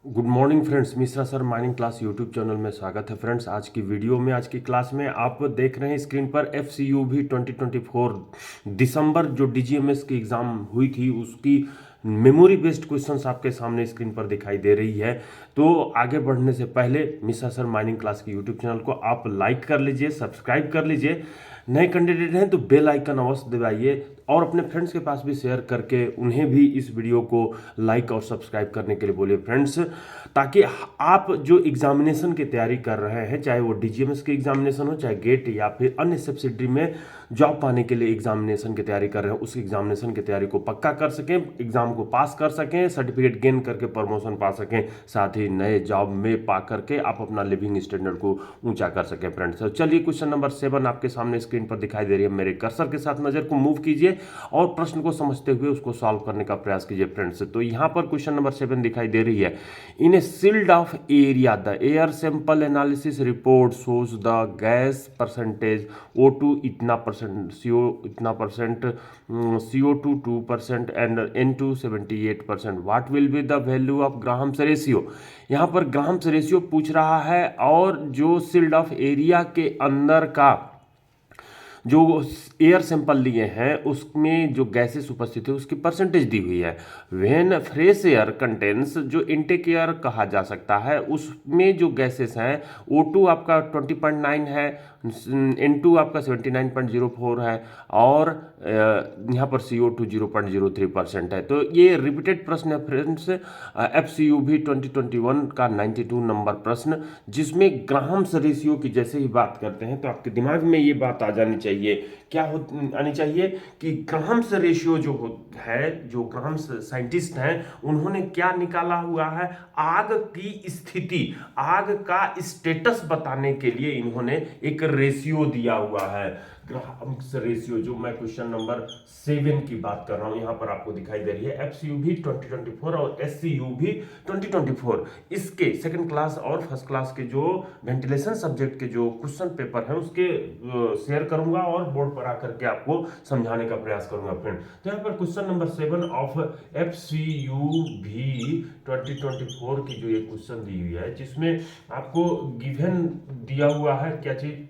Good morning friends, Mishra sir mining class YouTube channel में स्वागत है। फ्रेंड्स, आज की वीडियो में, आज की क्लास में आप देख रहे हैं स्क्रीन पर FCUV 2024 दिसंबर जो DGMS की एग्ज़ाम हुई थी उसकी मेमोरी बेस्ड क्वेश्चंस आपके सामने स्क्रीन पर दिखाई दे रही है। तो आगे बढ़ने से पहले मिश्रा सर माइनिंग क्लास के यूट्यूब चैनल को आप लाइक कर लीजिए, सब्सक्राइब कर लीजिए। नए कैंडिडेट हैं तो बेल आइकन अवश्य दबाइए और अपने फ्रेंड्स के पास भी शेयर करके उन्हें भी इस वीडियो को लाइक और सब्सक्राइब करने के लिए बोलिए फ्रेंड्स, ताकि आप जो एग्जामिनेशन की तैयारी कर रहे हैं, चाहे वो DGMS की एग्जामिनेशन हो, चाहे गेट या फिर अन्य सब्सिडरी में जॉब पाने के लिए एग्जामिनेशन की तैयारी कर रहे हैं, उस एग्जामिनेशन की तैयारी को पक्का कर सकें, एग्जाम को पास कर सकें, सर्टिफिकेट गेन करके प्रमोशन पा सकें, साथ ही नए जॉब में पा करके आप अपना लिविंग स्टैंडर्ड को ऊंचा कर सकें फ्रेंड्स। तो चलिए, क्वेश्चन नंबर 7 आपके सामने स्क्रीन पर दिखाई दे रही है। मेरे कर्सर के साथ नजर को मूव कीजिए और प्रश्न को समझते हुए उसको सॉल्व करने का प्रयास कीजिए फ्रेंड्स। तो यहाँ पर क्वेश्चन नंबर 7 दिखाई दे रही है। In a sealed off area the air sample analysis report shows the gas percentage O2 इतना परसेंट, CO इतना percent, CO2 2% and N2 78%। What will be the value of Graham's ratio. यहाँ पर Graham's ratio पूछ रहा है और जो sealed off area के अंदर का जो एयर सैंपल लिए हैं उसमें जो गैसेस उपस्थित है उसकी परसेंटेज दी हुई है। व्हेन फ्रेश एयर कंटेंस, जो इनटेक एयर कहा जा सकता है, उसमें जो गैसेस हैं O2 आपका 20.9 है, N2 आपका 79.04 है और यहाँ पर CO2 0.03% है। तो ये रिपीटेड प्रश्न है फ्रेंड्स, FCUV 2021 का 92 नंबर प्रश्न, जिसमें ग्राहम्स रेशियो की जैसे ही बात करते हैं तो आपके दिमाग में ये बात आ जानी चाहिए, क्या हो आनी चाहिए कि ग्राहम्स रेशियो जो ग्राहम्स साइंटिस्ट हैं उन्होंने क्या निकाला हुआ है, आग की स्थिति, आग का स्टेटस बताने के लिए इन्होंने एक रेशियो दिया हुआ है। ग्राहम्स रेशियो, जो मैं क्वेश्चन नंबर 7 की बात कर रहा हूं, यहां पर आपको दिखाई दे रही है FCUV 2024 और SCUV 2024। इसके सेकंड क्लास और फर्स्ट क्लास के जो वेंटिलेशन सब्जेक्ट के जो क्वेश्चन पेपर हैं उसके शेयर करूंगा और बोर्ड पर आकर के आपको समझाने का प्रयास करूंगा फ्रेंड। तो यहाँ पर क्वेश्चन नंबर 7 ऑफ FCUV 2024 की जो ये क्वेश्चन दी हुई है, जिसमें आपको गिवन दिया हुआ है क्या चीज,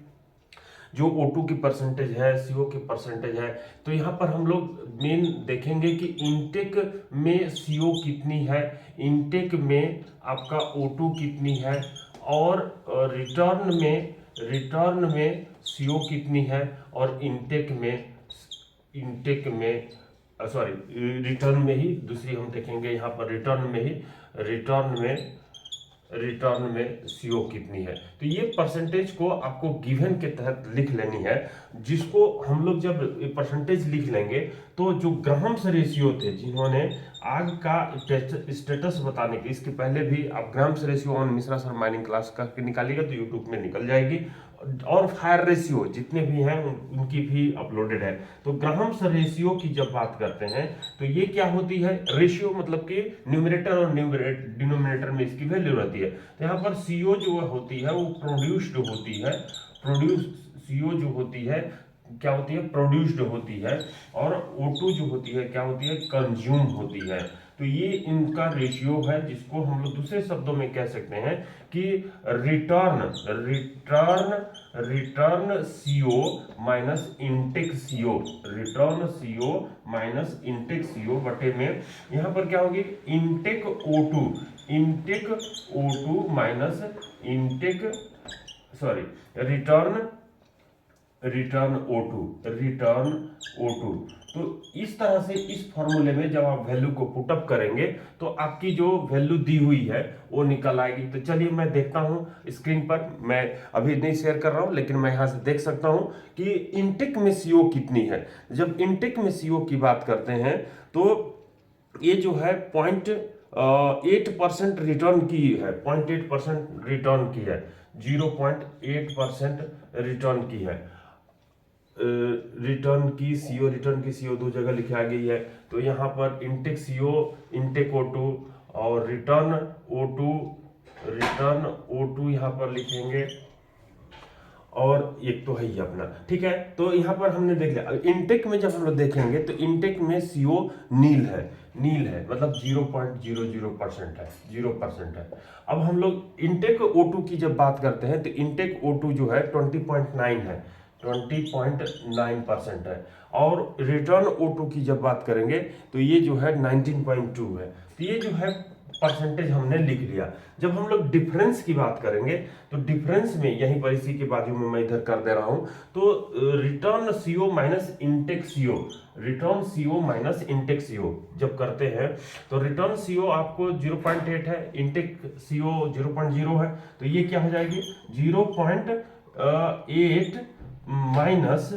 जो O2 की परसेंटेज है, CO की परसेंटेज है। तो यहाँ पर हम लोग मेन देखेंगे कि इनटेक में CO कितनी है, इनटेक में आपका O2 कितनी है और रिटर्न में CO कितनी है और इनटेक में रिटर्न में ही दूसरी हम देखेंगे, यहाँ पर रिटर्न में CO कितनी है। तो ये परसेंटेज को आपको गिवन के तहत लिख लेनी है, जिसको हम लोग जब परसेंटेज लिख लेंगे तो जो ग्राहम्स रेशियो थे, जिन्होंने आग का स्टेटस बताने के, इसके पहले भी आप Graham's ratio on Mishra sir mining class का निकालिएगा तो यूट्यूब में निकल जाएगी, और फायर रेशियो जितने भी हैं उनकी भी अपलोडेड है। तो ग्राहम्स रेशियो की जब बात करते हैं तो ये क्या होती है, रेशियो मतलब कि न्यूमरेटर और डिनोमिनेटर में इसकी वैल्यू रहती है। तो यहाँ पर CO जो होती है वो प्रोड्यूस्ड होती है, CO जो होती है क्या होती है, प्रोड्यूस्ड होती है, और O2 जो होती है क्या होती है, कंज्यूम होती है। तो ये इनका रेशियो है, जिसको हम लोग दूसरे शब्दों में कह सकते हैं कि return return return CO minus intake CO, return CO minus intake CO बटे में यहाँ पर क्या होगी, intake O2 minus intake return return O2। तो इस तरह से इस फॉर्मूले में जब आप वैल्यू को पुटअप करेंगे तो आपकी जो वैल्यू दी हुई है वो निकल आएगी। तो चलिए मैं देखता हूं स्क्रीन पर, मैं अभी नहीं शेयर कर रहा हूं लेकिन मैं यहां से देख सकता हूं कि इनटेक में CO कितनी है। जब इनटेक में CO की बात करते हैं तो ये जो है 0.8% रिटर्न की है, 0.8% रिटर्न की है, 0.8% रिटर्न की है। रिटर्न की CO दो जगह लिखी आ गई है। तो यहाँ पर इनटेक CO, इनटेक O2 और रिटर्न O2 यहाँ पर लिखेंगे। और एक तो है ही अपना, ठीक है। तो यहाँ पर हमने देख लिया। इनटेक में जब हम लोग देखेंगे तो इनटेक में CO नील है, मतलब 0.00% है, 0% है। अब हम लोग इनटेक O2 की जब बात करते हैं तो इनटेक O2 जो है 20.9 है, 20.9% है। और रिटर्न O2 की जब बात करेंगे तो ये जो है 19.2 है। तो ये जो है परसेंटेज हमने लिख लिया। जब हम लोग डिफरेंस की बात करेंगे तो डिफरेंस में यहीं पर इसी के बाजू में मैं इधर कर दे रहा हूं, तो return CO minus intake CO, return CO minus intake CO जब करते हैं तो रिटर्न CO आपको 0.8 है, इंटेक CO 0.0 है। तो ये क्या हो जाएगी 0.8 माइनस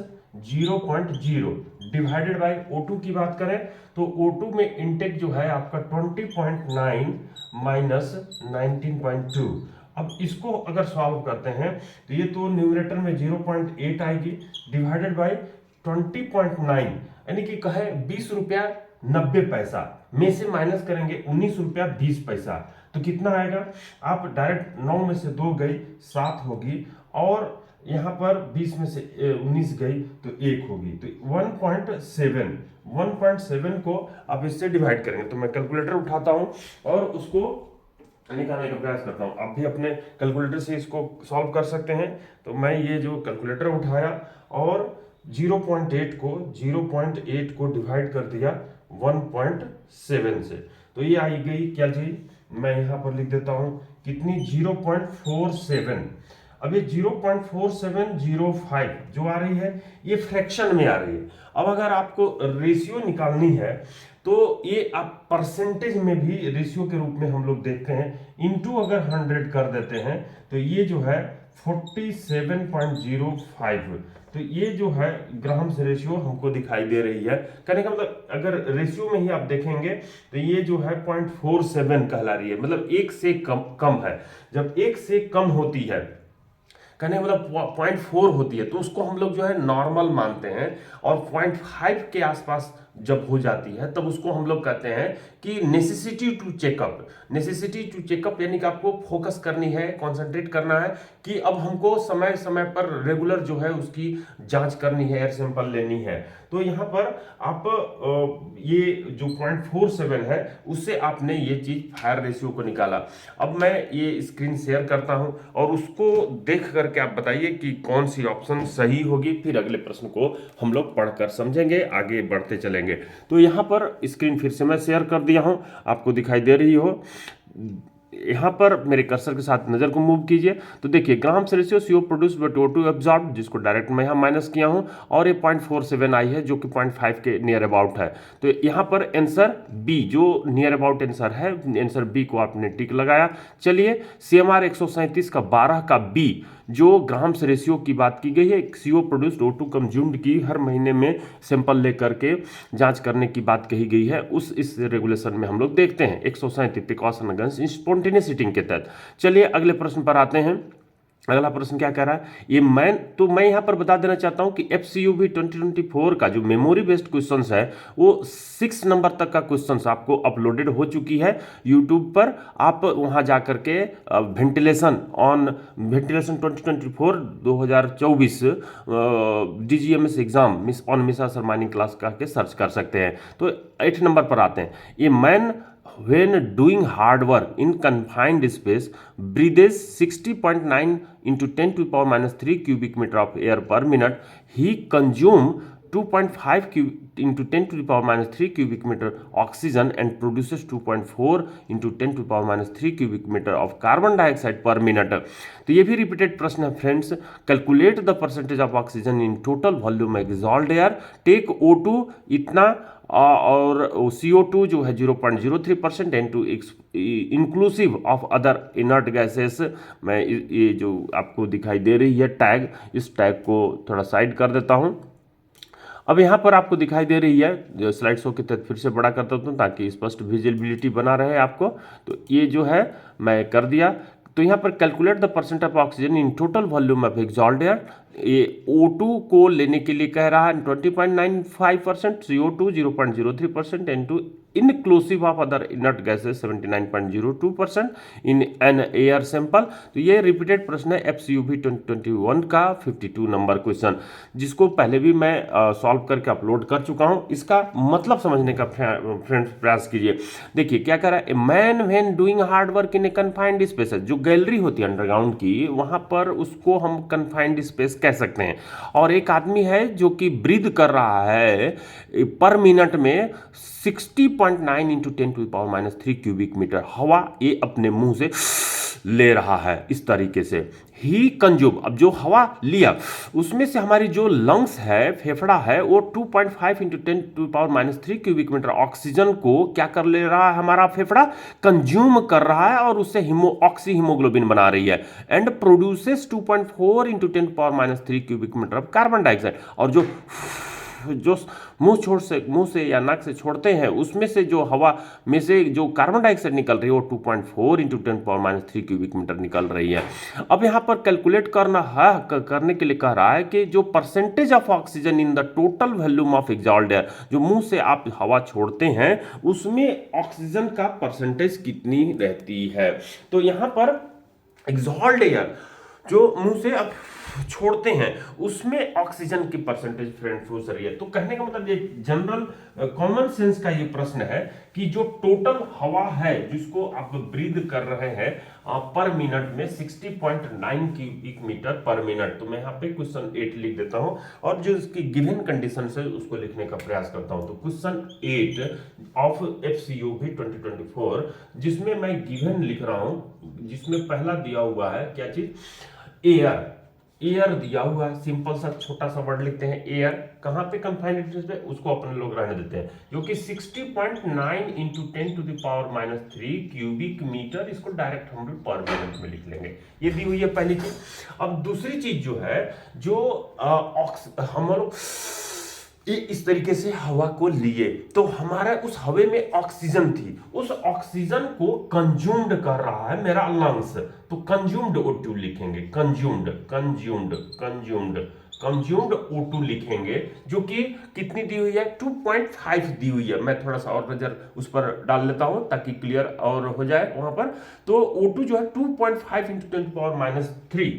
0.0 डिवाइडेड बाय O2 की बात करें तो O2 में इंटेक जो है आपका 20.9 माइनस 19.2। अब इसको अगर सॉल्व करते हैं तो ये तो न्यूमरेटर में 0.8 आएगी डिवाइडेड बाय 20.9, यानी कि कहे 20 रुपया 90 पैसा में से माइनस करेंगे 19 रुपया 20 पैसा, तो कितना आएगा। आप डायरेक्ट 9 में से 2 गई 7 होगी, और यहाँ पर 20 में से 19 गई तो 1 होगी, तो 1.7 को आप इससे डिवाइड करेंगे। तो मैं कैलकुलेटर उठाता हूं और उसको निकालने का प्रयास करता हूं। आप भी अपने कैलकुलेटर से इसको सॉल्व कर सकते हैं। तो मैं ये जो कैलकुलेटर उठाया और 0.8 को डिवाइड कर दिया 1.7 से, तो ये आई गई क्या जी, मैं यहाँ पर लिख देता हूं कितनी 0.47। अब ये 0.4705 जो आ रही है ये फ्रैक्शन में आ रही है। अब अगर आपको रेशियो निकालनी है तो ये आप परसेंटेज में भी रेशियो के रूप में हम लोग देखते हैं, इनटू अगर 100 कर देते हैं तो ये जो है 47.05। तो ये जो है ग्राम से रेशियो हमको दिखाई दे रही है। कहने का मतलब अगर रेशियो में ही आप देखेंगे तो ये जो है 0.47 कहला रही है, मतलब 1 से कम है। जब 1 से कम होती है, कहने का मतलब 0.4 होती है, तो उसको हम लोग जो है नॉर्मल मानते हैं। और 0.5 के आसपास जब हो जाती है तब उसको हम लोग कहते हैं कि necessity to checkup. Necessity to checkup यानी कि आपको फोकस करनी है, कंसंट्रेट करना है कि अब हमको समय समय पर रेगुलर जो है उसकी जांच करनी है, एयर सैंपल लेनी है। तो यहाँ पर आप ये जो 0.47 है उससे आपने ये चीज फायर रेशियो को निकाला। अब मैं ये स्क्रीन शेयर करता हूं और उसको देख करके आप बताइए कि कौन सी ऑप्शन सही होगी, फिर अगले प्रश्न को हम लोग पढ़कर समझेंगे, आगे बढ़ते चलेंगे। तो यहाँ पर स्क्रीन फिर से मैं शेयर कर दिया हूं, आपको दिखाई दे रही हो। यहाँ पर मेरे कर्सर के साथ नजर को मूव कीजिए तो देखिए ग्राम से ratio CO produce but O2 absorb, जिसको डायरेक्ट मैं यहाँ माइनस किया हूँ, और ये 0.47 आई है जो कि 0.5 के नियर अबाउट है। तो यहाँ पर आंसर बी जो नियर अबाउट आंसर है, आंसर बी को आपने टिक लगाया। चलिए CMR 137 का 12 का बी जो ग्राम से रेशियो की बात की गई है, CO प्रोड्यूस्ड O2 कंज्यूम्ड की हर महीने में सैंपल लेकर के जांच करने की बात कही गई है, उस इस रेगुलेशन में हम लोग देखते हैं 137 प्रिकॉशन अगेंस्ट स्पॉन्टेनियस ईटिंग के तहत। चलिए अगले प्रश्न पर आते हैं। अगला प्रश्न क्या कह रहा है, ये मैं यहाँ पर बता देना चाहता हूँ कि FCUB 2024 का जो मेमोरी बेस्ड क्वेश्चंस है वो 6 नंबर तक का क्वेश्चंस आपको अपलोडेड हो चुकी है यूट्यूब पर। आप वहाँ जा करके वेंटिलेशन 2024 DGMS एग्जाम ऑन मिसा सर माइनिंग क्लास का के सर्च कर सकते हैं। तो 8 नंबर पर आते हैं। ये man when doing hard work in confined space breathes 60.9 into 10 to the power minus 3 cubic meter of air per minute, he consume 2.5 into 10 to the power minus 3 cubic meter oxygen and produces 2.4 into 10 to the power minus 3 cubic meter of carbon dioxide per minute। तो ये भी repeated प्रश्न है friends. Calculate the percentage of oxygen in total volume exhaled air, take O2 इतना और CO2 जो है 0.03% N2 inclusive of other inert gases. मैं ये जो आपको दिखाई दे रही है टैग, इस टैग को थोड़ा साइड कर देता हूं। अब यहाँ पर आपको दिखाई दे रही है, स्लाइड शो के तहत फिर से बड़ा करता हूँ ताकि स्पष्ट विजिबिलिटी बना रहे आपको। तो ये जो है मैं कर दिया। तो यहाँ पर calculate the percent of oxygen in total volume of exhaled air, ये O2 को लेने के लिए कह रहा है 20.95%, CO2 0.03%, N2 inclusive of other inert gases 79.02% in an air sample. तो ये रिपीटेड प्रश्न है FCUB 2021 का 52 नंबर क्वेश्चन, जिसको पहले भी मैं सॉल्व करके अपलोड कर चुका हूं। इसका मतलब समझने का फ्रेंड्स प्रयास कीजिए। देखिए क्या कह रहा है, man when doing hard work in A confined space, जो गैलरी होती है अंडरग्राउंड की, वहां पर उसको हम कन्फाइंड स्पेस कह सकते हैं। और एक आदमी है जो कि ब्रीद कर रहा है पर मिनट में 60.9 इंटू 10⁻³ क्यूबिक मीटर हवा ये अपने मुंह से ले रहा है। इस तरीके से ही कंज्यूम, अब जो हवा लिया उसमें से हमारी जो लंग्स है, फेफड़ा है, वो 2.5 इंटू 10⁻³ क्यूबिक मीटर ऑक्सीजन को क्या कर ले रहा है, हमारा फेफड़ा कंज्यूम कर रहा है और उससे ऑक्सी हीमोग्लोबिन बना रही है and produces 2.4 into 10⁻³ cubic metre of carbon dioxide. और जो मुंह से या नाक से छोड़ते हैं उसमें से जो हवा में से जो कार्बन डाइऑक्साइड निकल रही है वो 2.4 इंटू 10⁻³ क्यूबिक मीटर निकल रही है। अब यहाँ पर कैलकुलेट करने के लिए कह रहा है कि जो percentage of oxygen in the total volume of exhaled air, जो मुंह से आप हवा छोड़ते हैं उसमें ऑक्सीजन का परसेंटेज कितनी रहती है। तो यहाँ पर एक्सहाल्ड एयर जो मुंह से आप छोड़ते हैं उसमें ऑक्सीजन की परसेंटेज फ्रेंड्स हो रही है। तो कहने का मतलब ये जनरल कॉमन सेंस का ये प्रश्न है कि जो टोटल हवा है जिसको आप ब्रीद कर रहे हैं पर मिनट में 60.9 क्यूबिक मीटर पर मिनट। तो मैं यहाँ पे क्वेश्चन 8 लिख देता हूँ और जो इसकी गिवन कंडीशन है उसको लिखने का प्रयास करता हूँ। तो क्वेश्चन 8 ऑफ FCUB 2024 जिसमें मैं गिवन लिख रहा हूँ, जिसमें पहला दिया हुआ है क्या चीज, एयर दिया हुआ है। सिंपल सा छोटा सा वर्ड लिखते हैं एयर, कहां पे कंफाइंड स्पेस पे, उसको अपने लोग रहने देते हैं, जो कि 60.9 इंटू 10⁻³ क्यूबिक मीटर, इसको डायरेक्ट हम लोग पर मिनट में लिख लेंगे। ये दी हुई है पहली चीज। अब दूसरी चीज जो है, जो हम लोग इस तरीके से हवा को लिए तो हमारा उस हवा में ऑक्सीजन थी, उस ऑक्सीजन को कंज्यूम्ड कर रहा है मेरा लंग्स, तो कंज्यूम्ड O2 लिखेंगे, कंज्यूम्ड O2 लिखेंगे, जो कि कितनी दी हुई है, 2.5 दी हुई है। मैं थोड़ा सा और नजर उस पर डाल लेता हूं ताकि क्लियर और हो जाए वहां पर। तो O2 जो है 2.5 इंटू 10⁻³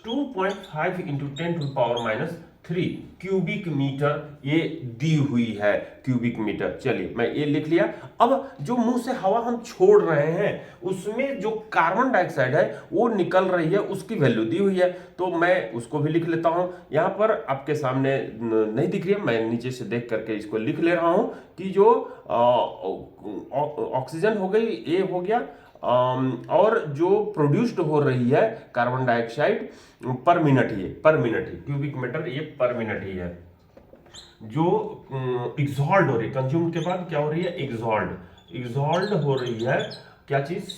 2.5 इंटू 10⁻³ क्यूबिक मीटर ये दी हुई है, क्यूबिक मीटर। चलिए मैं ये लिख लिया। अब जो मुंह से हवा हम छोड़ रहे हैं उसमें जो कार्बन डाइऑक्साइड है वो निकल रही है, उसकी वैल्यू दी हुई है, तो मैं उसको भी लिख लेता हूं। यहां पर आपके सामने नहीं दिख रही है, मैं नीचे से देख करके इसको लिख ले रहा हूं कि जो ऑक्सीजन हो गई, ये हो गया, और जो प्रोड्यूस्ड हो रही है कार्बन डाइऑक्साइड पर मिनट ही, क्यूबिक मीटर ये पर मिनट ही है। जो एग्जॉल्ड हो रही है, कंज्यूम के बाद क्या हो रही है, एग्जॉल्ड हो रही है क्या चीज,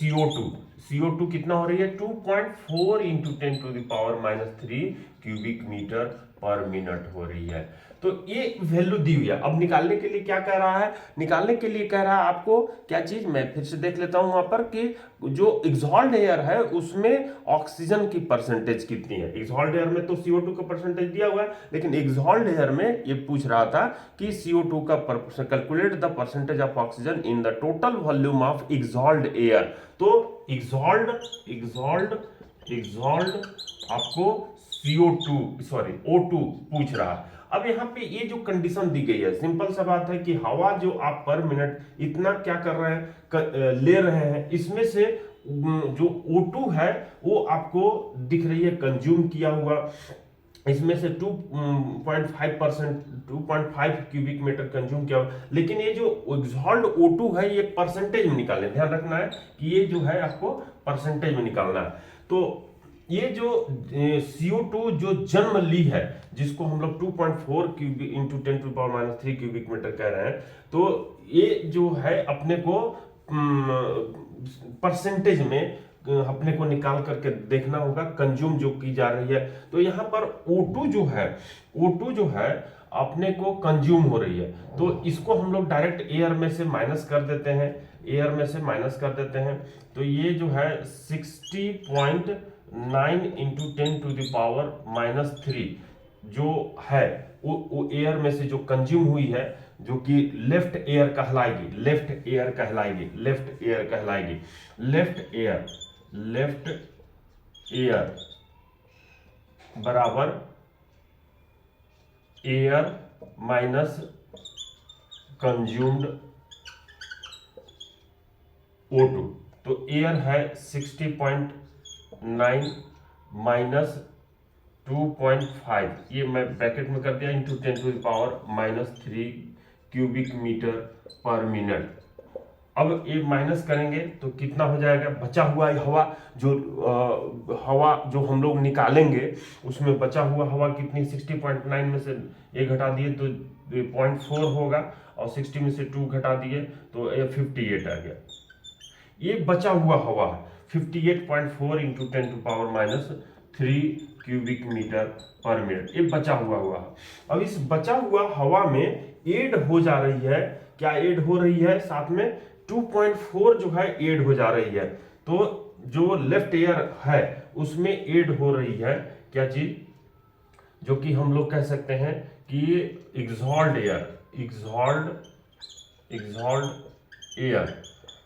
CO2 कितना हो रही है, 2.4 into 10⁻³ cubic metre per minute हो रही है। तो ये वैल्यू दी हुई है। अब निकालने के लिए क्या कह रहा है, निकालने के लिए कह रहा है आपको क्या चीज, मैं फिर से देख लेता हूं वहां पर कि जो एग्जॉल्ड एयर है उसमें ऑक्सीजन की परसेंटेज कितनी है। एग्जॉल्ड एयर में तो CO2 का परसेंटेज दिया हुआ है, लेकिन एग्जॉल्ड एयर में ये पूछ रहा था कि CO2 का calculate the percentage of oxygen in the total volume of exhaled air. तो एग्जॉल्ड आपको O2 पूछ रहा है। अब यहाँ पे ये जो कंडीशन दी गई है, सिंपल सा बात है कि हवा जो आप पर मिनट इतना क्या कर रहे हैं, ले रहे हैं, इसमें से जो O2 है वो आपको दिख रही है कंज्यूम किया हुआ, इसमें से 2.5 क्यूबिक मीटर कंज्यूम किया हुआ। लेकिन ये जो एग्जॉल्ड O2 है ये परसेंटेज में निकालना, ध्यान रखना है कि ये जो है आपको परसेंटेज में निकालना है। तो ये जो CO2 जो जन्म ली है, जिसको हम लोग 2.4 इंटू 10⁻³ क्यूबिक मीटर कह रहे हैं, तो ये जो है अपने को परसेंटेज में अपने को निकाल करके देखना होगा, कंज्यूम जो की जा रही है। तो यहाँ पर O2 जो है अपने को कंज्यूम हो रही है, तो इसको हम लोग डायरेक्ट एयर में से माइनस कर देते हैं, तो ये जो है 60.9 इंटू 10⁻³ जो है वो एयर में से जो कंज्यूम हुई है जो कि लेफ्ट एयर कहलाएगी, लेफ्ट एयर कहलाएगी, लेफ्ट एयर कहलाएगी, लेफ्ट एयर, लेफ्ट एयर बराबर एयर माइनस कंज्यूम्ड O2। तो एयर है 60.9 माइनस 2.5, ये मैं ब्रैकेट में कर दिया, into 10⁻³ cubic metre per minute. अब ये माइनस करेंगे तो कितना हो जाएगा, बचा हुआ हवा हवा जो हम लोग निकालेंगे उसमें बचा हुआ हवा कितनी, 60.9 में से ये घटा दिए तो 0.4 होगा, और 60 में से 2 घटा दिए तो ये 58 आ गया। ये बचा हुआ हवा 58.4 into 10⁻³ cubic metre per minute, ये बचा हुआ। अब इस बचा हुआ हवा में ऐड हो जा रही है, क्या ऐड हो रही है, साथ में 2.4 जो है ऐड हो जा रही है। तो जो लेफ्ट एयर है उसमें ऐड हो रही है क्या चीज, जो कि हम लोग कह सकते हैं कि एग्जॉल्ड एयर, एग्जॉल्ड एयर।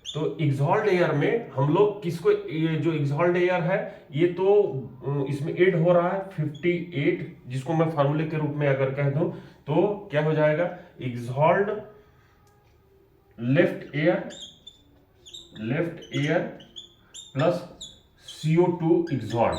तो एग्जॉल्ड एयर में हम लोग किसको, ये जो एग्जॉल्ड एयर है ये तो इसमें ऐड हो रहा है 58, जिसको मैं फार्मूले के रूप में अगर कह दूं तो क्या हो जाएगा, exhaled left air plus CO2 exhaled,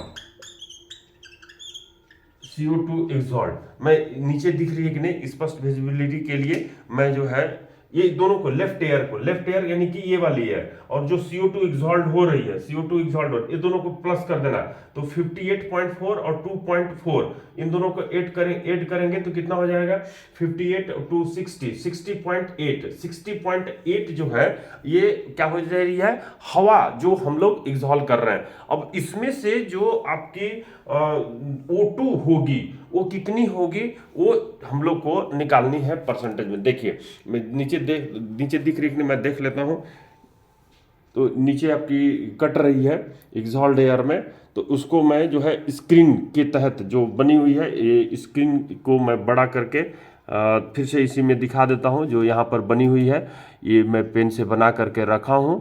CO2 exhaled. मैं नीचे दिख रही है कि नहीं, स्पष्ट विजिबिलिटी के लिए मैं जो है ये दोनों को, लेफ्ट एयर यानी कि ये वाली एयर, और जो CO2 एग्जॉल्ड हो रही है, CO2 एग्जॉल्ड, ये दोनों को प्लस कर देना। तो 58.4 और 2.4 इन दोनों को ऐड करेंगे तो कितना हो जाएगा, 58 टू 60.8 जो है ये क्या हो जा रही है, हवा जो हम लोग एग्जॉल कर रहे हैं। अब इसमें से जो आपकी O2 होगी वो कितनी होगी, वो हम लोग को निकालनी है परसेंटेज में। देखिए मैं नीचे दिख रही है, मैं देख लेता हूं। तो नीचे आपकी कट रही है एग्जॉल्ड एयर में, तो उसको मैं जो है स्क्रीन के तहत जो बनी हुई है, ये स्क्रीन को मैं बड़ा करके फिर से इसी में दिखा देता हूं। जो यहाँ पर बनी हुई है ये मैं पेन से बना करके रखा हूं,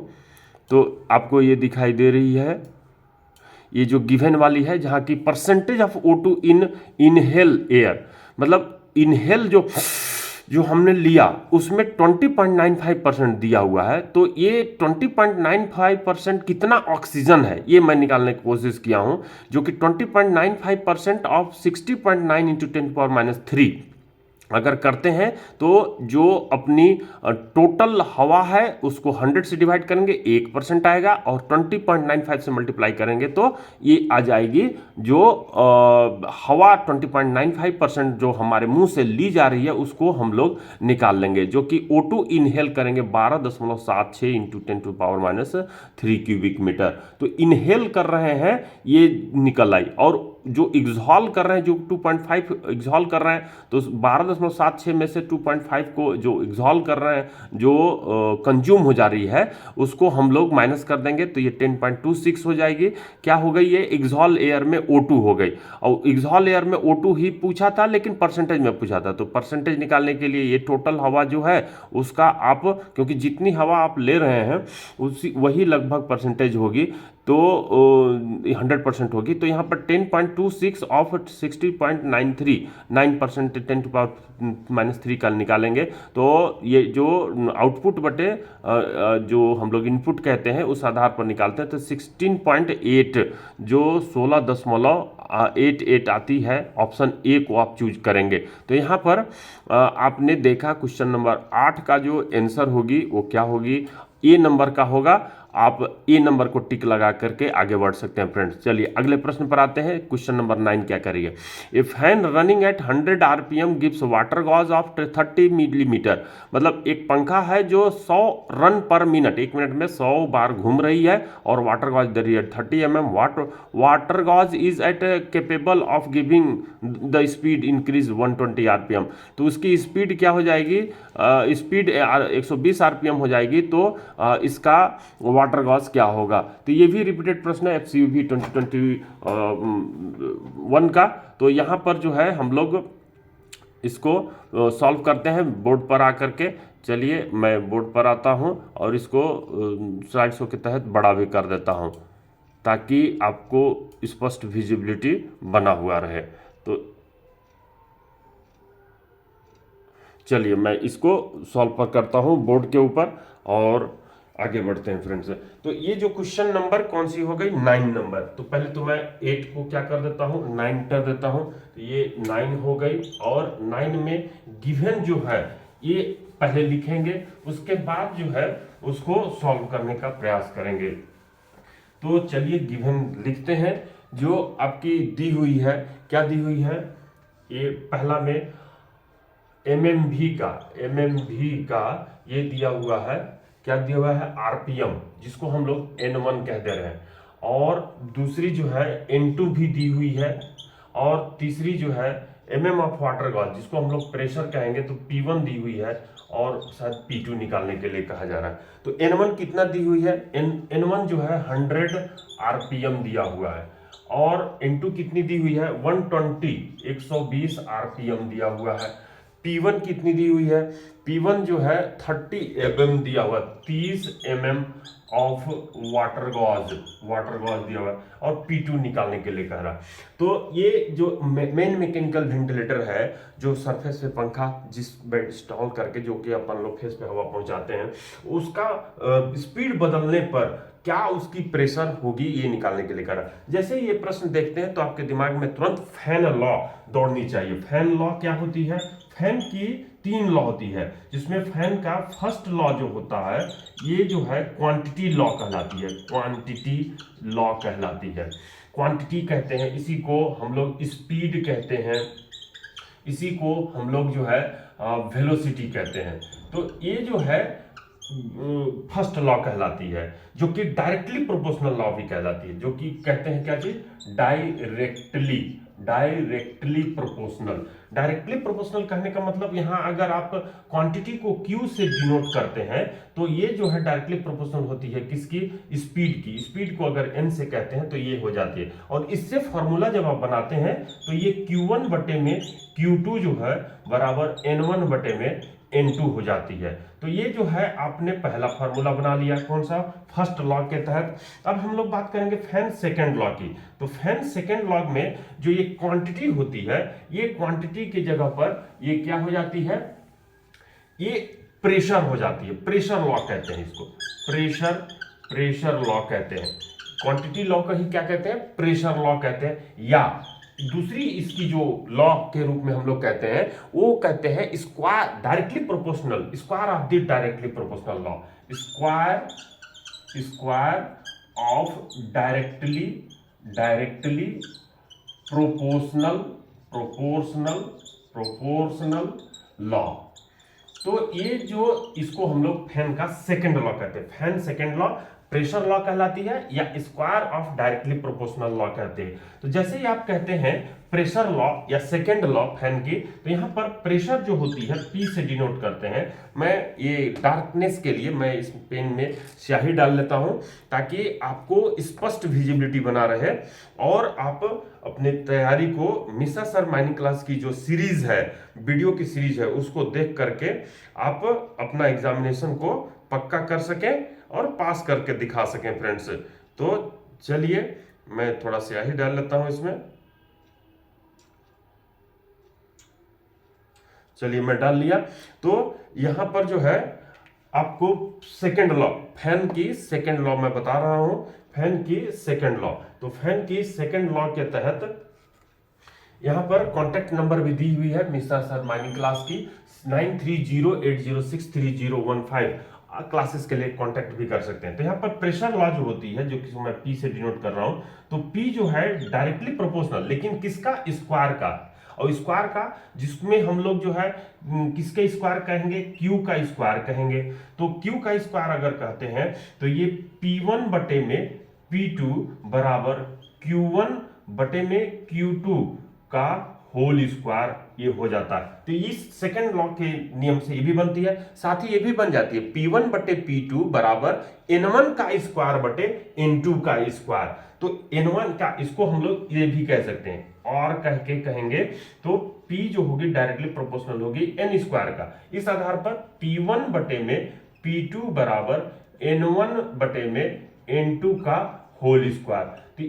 तो आपको ये दिखाई दे रही है, ये जो गिवन वाली है जहाँ की percentage of O2 in inhale air, मतलब इनहेल जो हमने लिया उसमें 20.95% दिया हुआ है। तो ये 20.95% कितना ऑक्सीजन है ये मैं निकालने की कोशिश किया हूं, जो कि 20.95% ऑफ 60.9 इंटू 10⁻³ अगर करते हैं तो जो अपनी टोटल हवा है उसको 100 से डिवाइड करेंगे 1% आएगा, और 20.95 से मल्टीप्लाई करेंगे तो ये आ जाएगी जो हवा 20.95% जो हमारे मुंह से ली जा रही है उसको हम लोग निकाल लेंगे, जो कि O2 इनहेल करेंगे 12.76 इंटू 10⁻³ क्यूबिक मीटर। तो इनहेल कर रहे हैं ये निकल आई, और जो एग्जॉल कर रहे हैं, जो 2.5 एग्जॉल कर रहे हैं, तो 12.76 में से 2.5 को जो एग्जॉल कर रहे हैं, जो कंज्यूम हो जा रही है, उसको हम लोग माइनस कर देंगे तो ये 10.26 हो जाएगी। क्या हो गई, ये एग्जॉल एयर में O2 हो गई। और एग्जॉल एयर में O2 ही पूछा था लेकिन परसेंटेज में पूछा था, तो परसेंटेज निकालने के लिए ये टोटल हवा जो है उसका आप, क्योंकि जितनी हवा आप ले रहे हैं उसी वही लगभग परसेंटेज होगी, तो 100% होगी। तो यहाँ पर 10.26 ऑफ 60.93 9% 10⁻³ का निकालेंगे, तो ये जो आउटपुट बटे जो हम लोग इनपुट कहते हैं उस आधार पर निकालते हैं, तो 16.8 जो 16.88 आती है, ऑप्शन ए को आप चूज करेंगे। तो यहाँ पर आपने देखा क्वेश्चन नंबर 8 का जो आंसर होगी वो क्या होगी, ए नंबर का होगा। आप ए नंबर को टिक लगा करके आगे बढ़ सकते हैं फ्रेंड्स। चलिए अगले प्रश्न पर आते हैं। क्वेश्चन नंबर 9 क्या करिए, a fan running at 100 RPM gives water gauge of 30 millimetre. मतलब एक पंखा है जो 100 रन पर मिनट, एक मिनट में 100 बार घूम रही है, और वाटर गॉज दे रही है 30 mm। Water gauge is at capable of giving the speed increase 120 RPM। तो उसकी स्पीड क्या हो जाएगी, स्पीड 120 RPM हो जाएगी। तो इसका वाटर गॉज क्या होगा। तो ये भी रिपीटेड प्रश्न है FCUV 2021 का। तो यहाँ पर जो है हम लोग इसको सॉल्व करते हैं बोर्ड पर आकर के। चलिए मैं बोर्ड पर आता हूं और इसको स्लाइड शो के तहत बड़ा भी कर देता हूं ताकि आपको स्पष्ट विजिबिलिटी बना हुआ रहे। तो चलिए मैं इसको सॉल्व पर करता हूं बोर्ड के ऊपर और आगे बढ़ते हैं फ्रेंड्स। तो ये जो क्वेश्चन नंबर कौन सी हो गई, 9 नंबर। तो पहले तो मैं 8 को क्या कर देता हूं, 9 कर देता हूं। तो ये 9 हो गई और 9 में गिवन जो है ये पहले लिखेंगे, उसके बाद जो है उसको सॉल्व करने का प्रयास करेंगे। तो चलिए गिवन लिखते हैं जो आपकी दी हुई है। क्या दी हुई है, ये पहला में एमएमवी का ये दिया हुआ है। क्या दिया हुआ है, आरपीएम, जिसको हम लोग N1 कह दे रहे हैं। और दूसरी जो है N2 भी दी हुई है। और तीसरी जो है एमएम ऑफ वाटर गॉज, जिसको हम लोग प्रेशर कहेंगे, तो P1 दी हुई है और शायद P2 निकालने के लिए कहा जा रहा है। तो N1 कितना दी हुई है, N1 जो है 100 आरपीएम दिया हुआ है। और N2 कितनी दी हुई है, 120 आरपीएम दिया हुआ है। P1 कितनी दी हुई है, P1 जो है 30 mm दिया हुआ, 30 mm ऑफ वाटर गॉज दिया हुआ है। और P2 निकालने के लिए कह रहा है। तो ये जो मेन मैकेनिकल वेंटिलेटर है, जो सरफेस पे पंखा जिस पे इंस्टॉल करके जो कि अपन लोग फेस पे हवा पहुंचाते हैं, उसका स्पीड बदलने पर क्या उसकी प्रेशर होगी, ये निकालने के लिए कह रहा है। जैसे ये प्रश्न देखते हैं तो आपके दिमाग में तुरंत फैन लॉ दौड़नी चाहिए। फैन लॉ क्या होती है, फैन की 3 लॉ होती है, जिसमें फैन का फर्स्ट लॉ जो होता है ये जो है क्वांटिटी लॉ कहलाती है। क्वांटिटी लॉ कहलाती है, क्वांटिटी कहते हैं इसी को हम लोग, स्पीड कहते हैं इसी को हम लोग जो है वेलोसिटी कहते हैं। तो ये जो है फर्स्ट लॉ कहलाती है, जो कि डायरेक्टली प्रोपोर्शनल लॉ भी कहलाती है, जो कि कहते हैं क्या चीज, डायरेक्टली प्रोपोर्शनल कहने का मतलब, यहां अगर आप क्वांटिटी को Q से डिनोट करते हैं तो ये जो है डायरेक्टली प्रोपोर्शनल होती है किसकी, स्पीड की। स्पीड को अगर n से कहते हैं तो ये हो जाती है। और इससे फॉर्मूला जब आप बनाते हैं तो ये Q1 बटे में Q2 जो है बराबर N1 बटे में N2 हो जाती है। तो ये जो है आपने पहला फार्मूला बना लिया, कौन सा, फर्स्ट लॉ के तहत। अब हम लोग बात करेंगे फैन सेकेंड लॉ की। तो फैन सेकेंड लॉ में जो ये क्वांटिटी होती है, ये क्वांटिटी की जगह पर ये क्या हो जाती है, ये प्रेशर हो जाती है। प्रेशर लॉ कहते हैं इसको, प्रेशर लॉ कहते हैं। क्वांटिटी लॉ का ही क्या कहते हैं, प्रेशर लॉ कहते हैं। या दूसरी इसकी जो लॉ के रूप में हम लोग कहते हैं, वो कहते हैं square directly proportional, square of the directly proportional law, square of directly proportional law. तो ये जो इसको हम लोग फैन का सेकंड लॉ कहते हैं। Fan second law pressure law कहलाती है या square of directly proportional law कहते हैं। तो जैसे ही आप कहते हैं प्रेशर लॉ या सेकंड लॉ फैन की, तो यहां पर प्रेशर जो होती है P से डिनोट करते हैं। मैं ये डार्कनेस के लिए मैं इस पेन में स्याही डाल लेता हूं ताकि आपको स्पष्ट विजिबिलिटी बना रहे और आप अपने तैयारी को मिश्रा सर माइनिंग क्लास की जो सीरीज है, वीडियो की सीरीज है, उसको देख करके आप अपना एग्जामिनेशन को पक्का कर सकें और पास करके दिखा सकें फ्रेंड्स। तो चलिए मैं थोड़ा स्याही डाल लेता हूं इसमें। चलिए मैं डाल लिया। तो यहां पर जो है आपको सेकेंड लॉ, फैन की सेकेंड लॉ मैं बता रहा हूं, फैन की सेकेंड लॉ। तो फैन की सेकेंड लॉ के तहत यहां पर कॉन्टैक्ट नंबर भी दी हुई है मिश्रा सर माइनिंग क्लास की 9308063015 क्लासेस के लिए कांटेक्ट भी कर सकते हैं। तो यहाँ पर प्रेशर लॉ जो होती है, जो कि मैं P से डिनोट कर रहा हूं, तो P जो है डायरेक्टली प्रोपोर्शनल, लेकिन किसका, स्क्वायर का। और स्क्वायर का जिसमें हम लोग जो है किसके स्क्वायर कहेंगे, Q का स्क्वायर कहेंगे। तो Q का स्क्वायर अगर कहते हैं तो ये P1 बटे में P2 बराबर Q1 बटे में Q2 का होल स्क्वायर ये हो जाता है। तो इस सेकंड लॉ के नियम से ये भी बनती है, साथ ही ये भी बन जाती है P1 बटे P2 बराबर N1 का स्क्वायर बटे N2 का स्क्वायर। तो N1 का, इसको हम लोग ये भी कह सकते हैं और कह के कहेंगे तो P जो होगी डायरेक्टली प्रोपोर्शनल होगी N स्क्वायर का। इस आधार पर P1 बटे में P2 बराबर N1 बटे में N2 का होल स्क्वायर। तो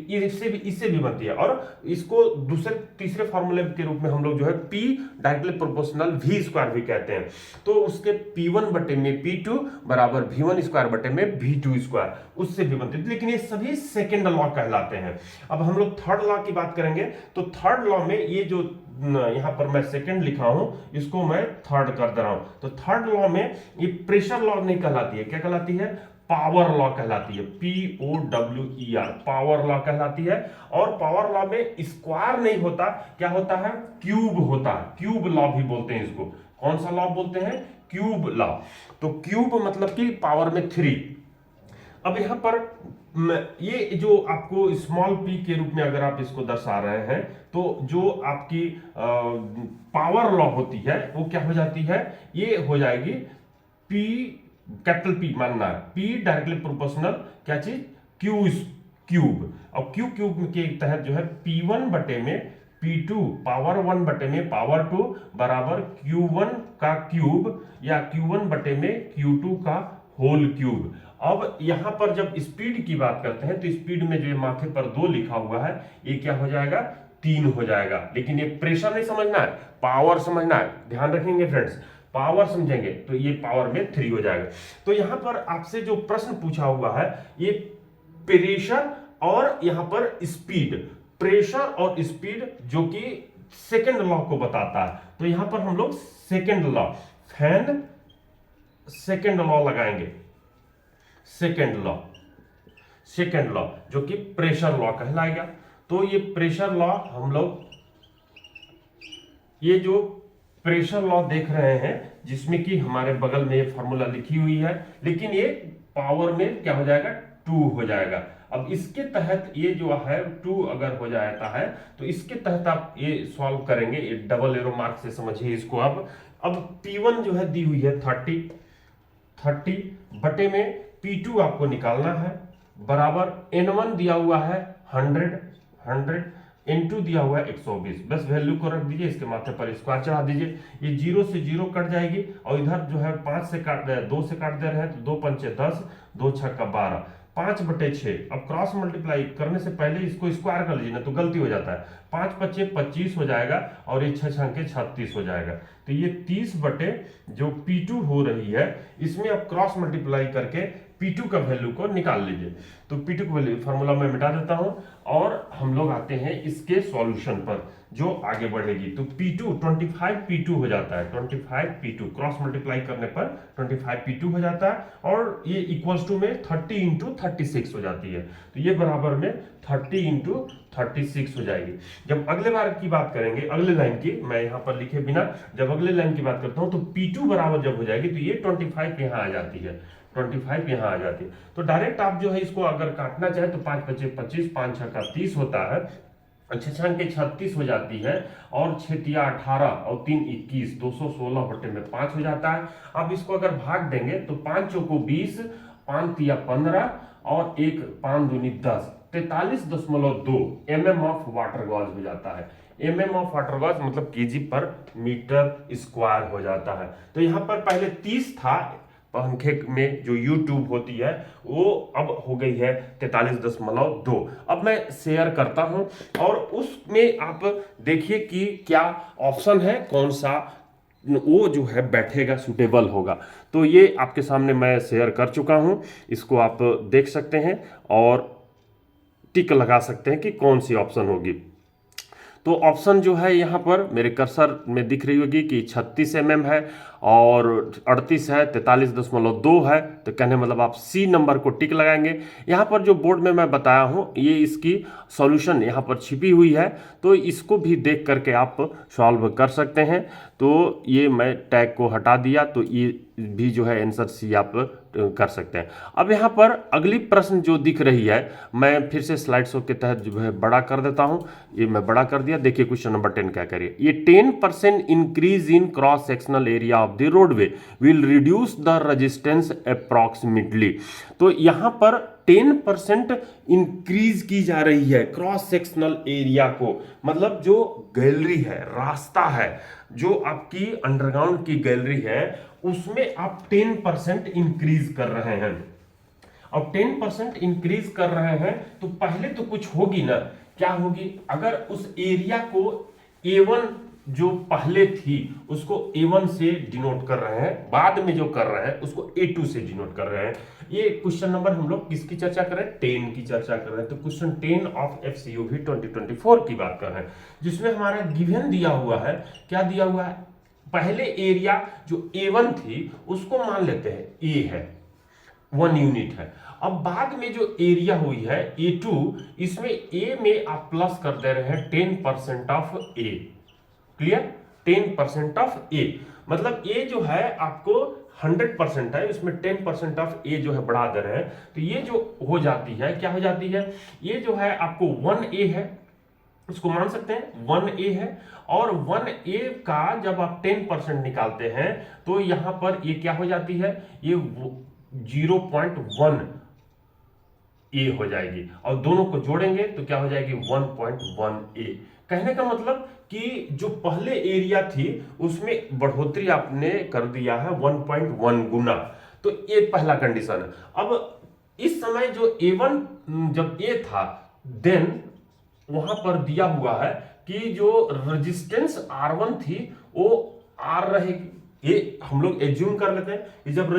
इससे भी बनती है, और इसको दूसरे तीसरे फॉर्मूले के रूप में हम लोग जो है P directly proportional V square भी कहते हैं। तो उसके P1 बटे में P2 बराबर V1 स्क्वायर बटे में V2 स्क्वायर, उससे भी बनती है। लेकिन ये सभी सेकेंड लॉ कहलाते हैं। अब हम लोग थर्ड लॉ की बात करेंगे। तो थर्ड लॉ में ये जो यहां पर मैं सेकंड लिखा हूं, इसको मैं थर्ड कर दे रहा हूं। तो थर्ड लॉ में ये प्रेशर लॉ नहीं कहलाती है, क्या कहलाती है? पावर लॉ कहलाती है। POWER, पावर लॉ कहलाती है। और पावर लॉ में स्क्वायर नहीं होता, क्या होता है? क्यूब होता है। क्यूब लॉ भी बोलते हैं इसको। कौन सा लॉ बोलते हैं? Cube law. तो क्यूब मतलब कि पावर में 3। अब यहां पर ये जो आपको स्मॉल p के रूप में अगर आप इसको दर्शा रहे हैं, तो जो आपकी पावर लॉ होती है वो क्या हो जाती है? ये हो जाएगी P, कैपिटल P मानना है, P डायरेक्टली प्रोपोर्शनल क्या चीज? Q cube. और Q क्यूब के तहत जो है P1 बटे में P2 पावर 1 बटे में पावर 2 बराबर Q1 का क्यूब या Q1 बटे में Q2 का होल क्यूब। अब यहां पर जब स्पीड की बात करते हैं तो स्पीड में जो माथे पर 2 लिखा हुआ है ये क्या हो जाएगा? 3 हो जाएगा। लेकिन ये प्रेशर नहीं समझना है, पावर समझना है। ध्यान रखेंगे फ्रेंड्स, पावर समझेंगे तो ये पावर में 3 हो जाएगा। तो यहां पर आपसे जो प्रश्न पूछा हुआ है ये प्रेशर और यहां पर स्पीड, प्रेशर और स्पीड जो कि सेकंड लॉ को बताता है। तो यहां पर हम लोग second law, fan second law लगाएंगे। सेकंड लॉ जो कि प्रेशर लॉ कहलाएगा। तो ये प्रेशर लॉ हम लोग, ये जो प्रेशर लॉ देख रहे हैं जिसमें कि हमारे बगल में ये फॉर्मूला लिखी हुई है, लेकिन ये पावर में क्या हो जाएगा? 2 हो जाएगा। अब इसके तहत ये जो है 2 अगर हो जाता है तो इसके तहत आप ये सॉल्व करेंगे, ये डबल एरो मार्क से समझिए इसको। अब P1 जो है दी हुई है 30 बटे में P2 आपको निकालना है बराबर N1 दिया हुआ है 100 N2 दिया हुआ है 120। बस वैल्यू को रख दीजिए, इसके माथे पर स्क्वायर चढ़ा दीजिए। ये 0 से 0 कट जाएगी और इधर जो है 5 से काट 2 से काट दे रहे हैं तो 2 पंचे 10, 2 छक्का 12, 5 बटे 6। अब क्रॉस मल्टीप्लाई करने से पहले इसको स्क्वायर कर लीजिए ना तो गलती हो जाता है। 5 पच्चे 25 हो जाएगा और ये 6 छंके 36 हो जाएगा। तो ये 30 बटे जो P2 हो रही है इसमें अब क्रॉस मल्टीप्लाई करके P2 का वैल्यू को निकाल लीजिए। तो P2 का वैल्यू फार्मूला मैं मिटा देता हूं और हम लोग आते हैं इसके सॉल्यूशन पर जो आगे बढ़ेगी। तो P2 25 P2 हो जाता है, 25 P2 क्रॉस मल्टीप्लाई करने पर 25 P2 हो जाता है और ये इक्वल्स टू में 30 इंटू 36 हो जाती है। तो ये बराबर में 30 इंटू 36 हो जाएगी। जब अगले बार की बात करेंगे, अगले लाइन की, मैं यहाँ पर लिखे बिना जब अगले लाइन की बात करता हूँ तो P2 बराबर जब हो जाएगी तो ये 25 यहाँ आ जाती है, 25 यहाँ आ जाती है। तो डायरेक्ट आप जो है इसको अगर काटना चाहे तो 5 पच्चे 25, 5 छक्का 30 होता है, 6 छक्के 36 हो जाती है और 6 तिया 18 और 3 21, 216 बटे में 5 हो जाता है। अब इसको अगर भाग देंगे तो 5 चौको 20, 5 तिया 15 और 1 5 दूनी 10, 43.2 mm ऑफ वाटर गॉज हो जाता है। mm ऑफ वाटर गॉज मतलब केजी पर मीटर स्क्वायर हो जाता है। तो यहाँ पर पहले 30 था, पंखे में जो यूट्यूब होती है वो अब हो गई है 43.2। अब मैं शेयर करता हूं और उसमें आप देखिए कि क्या ऑप्शन है, कौन सा वो जो है बैठेगा, सुटेबल होगा। तो ये आपके सामने मैं शेयर कर चुका हूं, इसको आप देख सकते हैं और टिक लगा सकते हैं कि कौन सी ऑप्शन होगी। तो ऑप्शन जो है यहाँ पर मेरे कर्सर में दिख रही होगी कि 36 mm है और 38 है, 43.2 है। तो कहने मतलब आप सी नंबर को टिक लगाएंगे। यहाँ पर जो बोर्ड में मैं बताया हूँ ये इसकी सॉल्यूशन यहाँ पर छिपी हुई है, तो इसको भी देख करके आप सॉल्व कर सकते हैं। तो ये मैं टैग को हटा दिया तो ये भी जो है आंसर सी आप कर सकते हैं। अब यहाँ पर अगली प्रश्न जो दिख रही है, मैं फिर से स्लाइड शो के तहत जो है बड़ा कर देता हूँ। ये मैं बड़ा कर दिया। देखिए क्वेश्चन नंबर 10 क्या करिए। ये 10% increase in cross sectional area of the roadway will reduce the resistance approximately. तो यहाँ पर 10% इंक्रीज की जा रही है क्रॉस सेक्शनल एरिया को, मतलब जो गैलरी है, रास्ता है, जो आपकी अंडरग्राउंड की गैलरी है, उसमें आप 10% इंक्रीज कर रहे हैं। अब 10% इंक्रीज कर रहे हैं तो पहले तो कुछ होगी ना, क्या होगी? अगर उस एरिया को A1 जो पहले थी उसको A1 से डिनोट कर रहे हैं, बाद में जो कर रहे हैं उसको A2 से डिनोट कर रहे हैं। ये क्वेश्चन नंबर हम लोग किसकी चर्चा कर रहे हैं? 10 की चर्चा कर रहे हैं। तो क्वेश्चन 10 ऑफ FCUV 2024 की बात कर रहे हैं, जिसमें हमारा गिवन दिया हुआ है। क्या दिया हुआ है? पहले एरिया जो A1 थी उसको मान लेते हैं A है, 1 यूनिट है। अब बाद में जो एरिया हुई है A2, इसमें A में आप प्लस कर दे रहे हैं 10% of A। Clear? 10% of A, मतलब A जो है आपको 100% है, उसमें 10% ऑफ A जो है बढ़ा दे रहे हैं। तो ये जो हो जाती है, क्या हो जाती है? ये जो है आपको 1A है, उसको मान सकते हैं 1A है। और 1A का जब आप 10% निकालते हैं तो यहां पर ये क्या हो जाती है? ये 0.1 A हो जाएगी, और दोनों को जोड़ेंगे तो क्या हो जाएगी? 1.1 A। कहने का मतलब कि जो पहले एरिया थी उसमें बढ़ोतरी आपने कर दिया है 1.1 गुना। तो ये पहला कंडीशन है। अब इस समय जो A1 जब A था, देन वहां पर दिया हुआ है कि जो रेजिस्टेंस R1 थी वो R रहेगी। ये हम लोग एज्यूम कर लेते हैं कि जब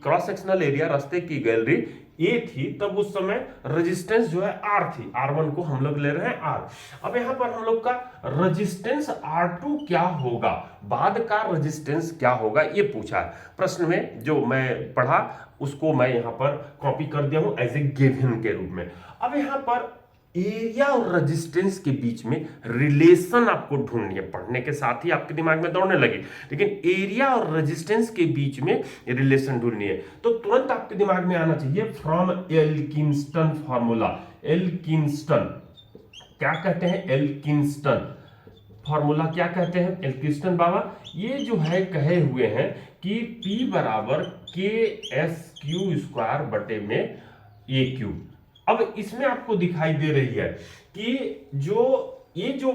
क्रॉस सेक्शनल एरिया, रास्ते की गैलरी A थी, तब उस समय रेजिस्टेंस जो है R थी। R1 को हम लोग ले रहे हैं R। अब यहां पर हम लोग का रेजिस्टेंस R2 क्या होगा, बाद का रेजिस्टेंस क्या होगा, ये पूछा है प्रश्न में। जो मैं पढ़ा उसको मैं यहां पर कॉपी कर दिया हूं एज ए गिवन के रूप में। अब यहां पर एरिया और रेजिस्टेंस के बीच में रिलेशन आपको ढूंढनी है। पढ़ने के साथ ही आपके दिमाग में दौड़ने लगी, लेकिन एरिया और रेजिस्टेंस के बीच में रिलेशन ढूंढनी है तो तुरंत आपके दिमाग में आना चाहिए फ्रॉम एल्किंस्टन फॉर्मूला। एल्किंस्टन क्या कहते हैं? एल्किंस्टन फॉर्मूला क्या कहते हैं? एल्किंस्टन बाबा ये जो है कहे हुए हैं कि P बराबर KSQ² बटे में AQ। अब इसमें आपको दिखाई दे रही है कि ये जो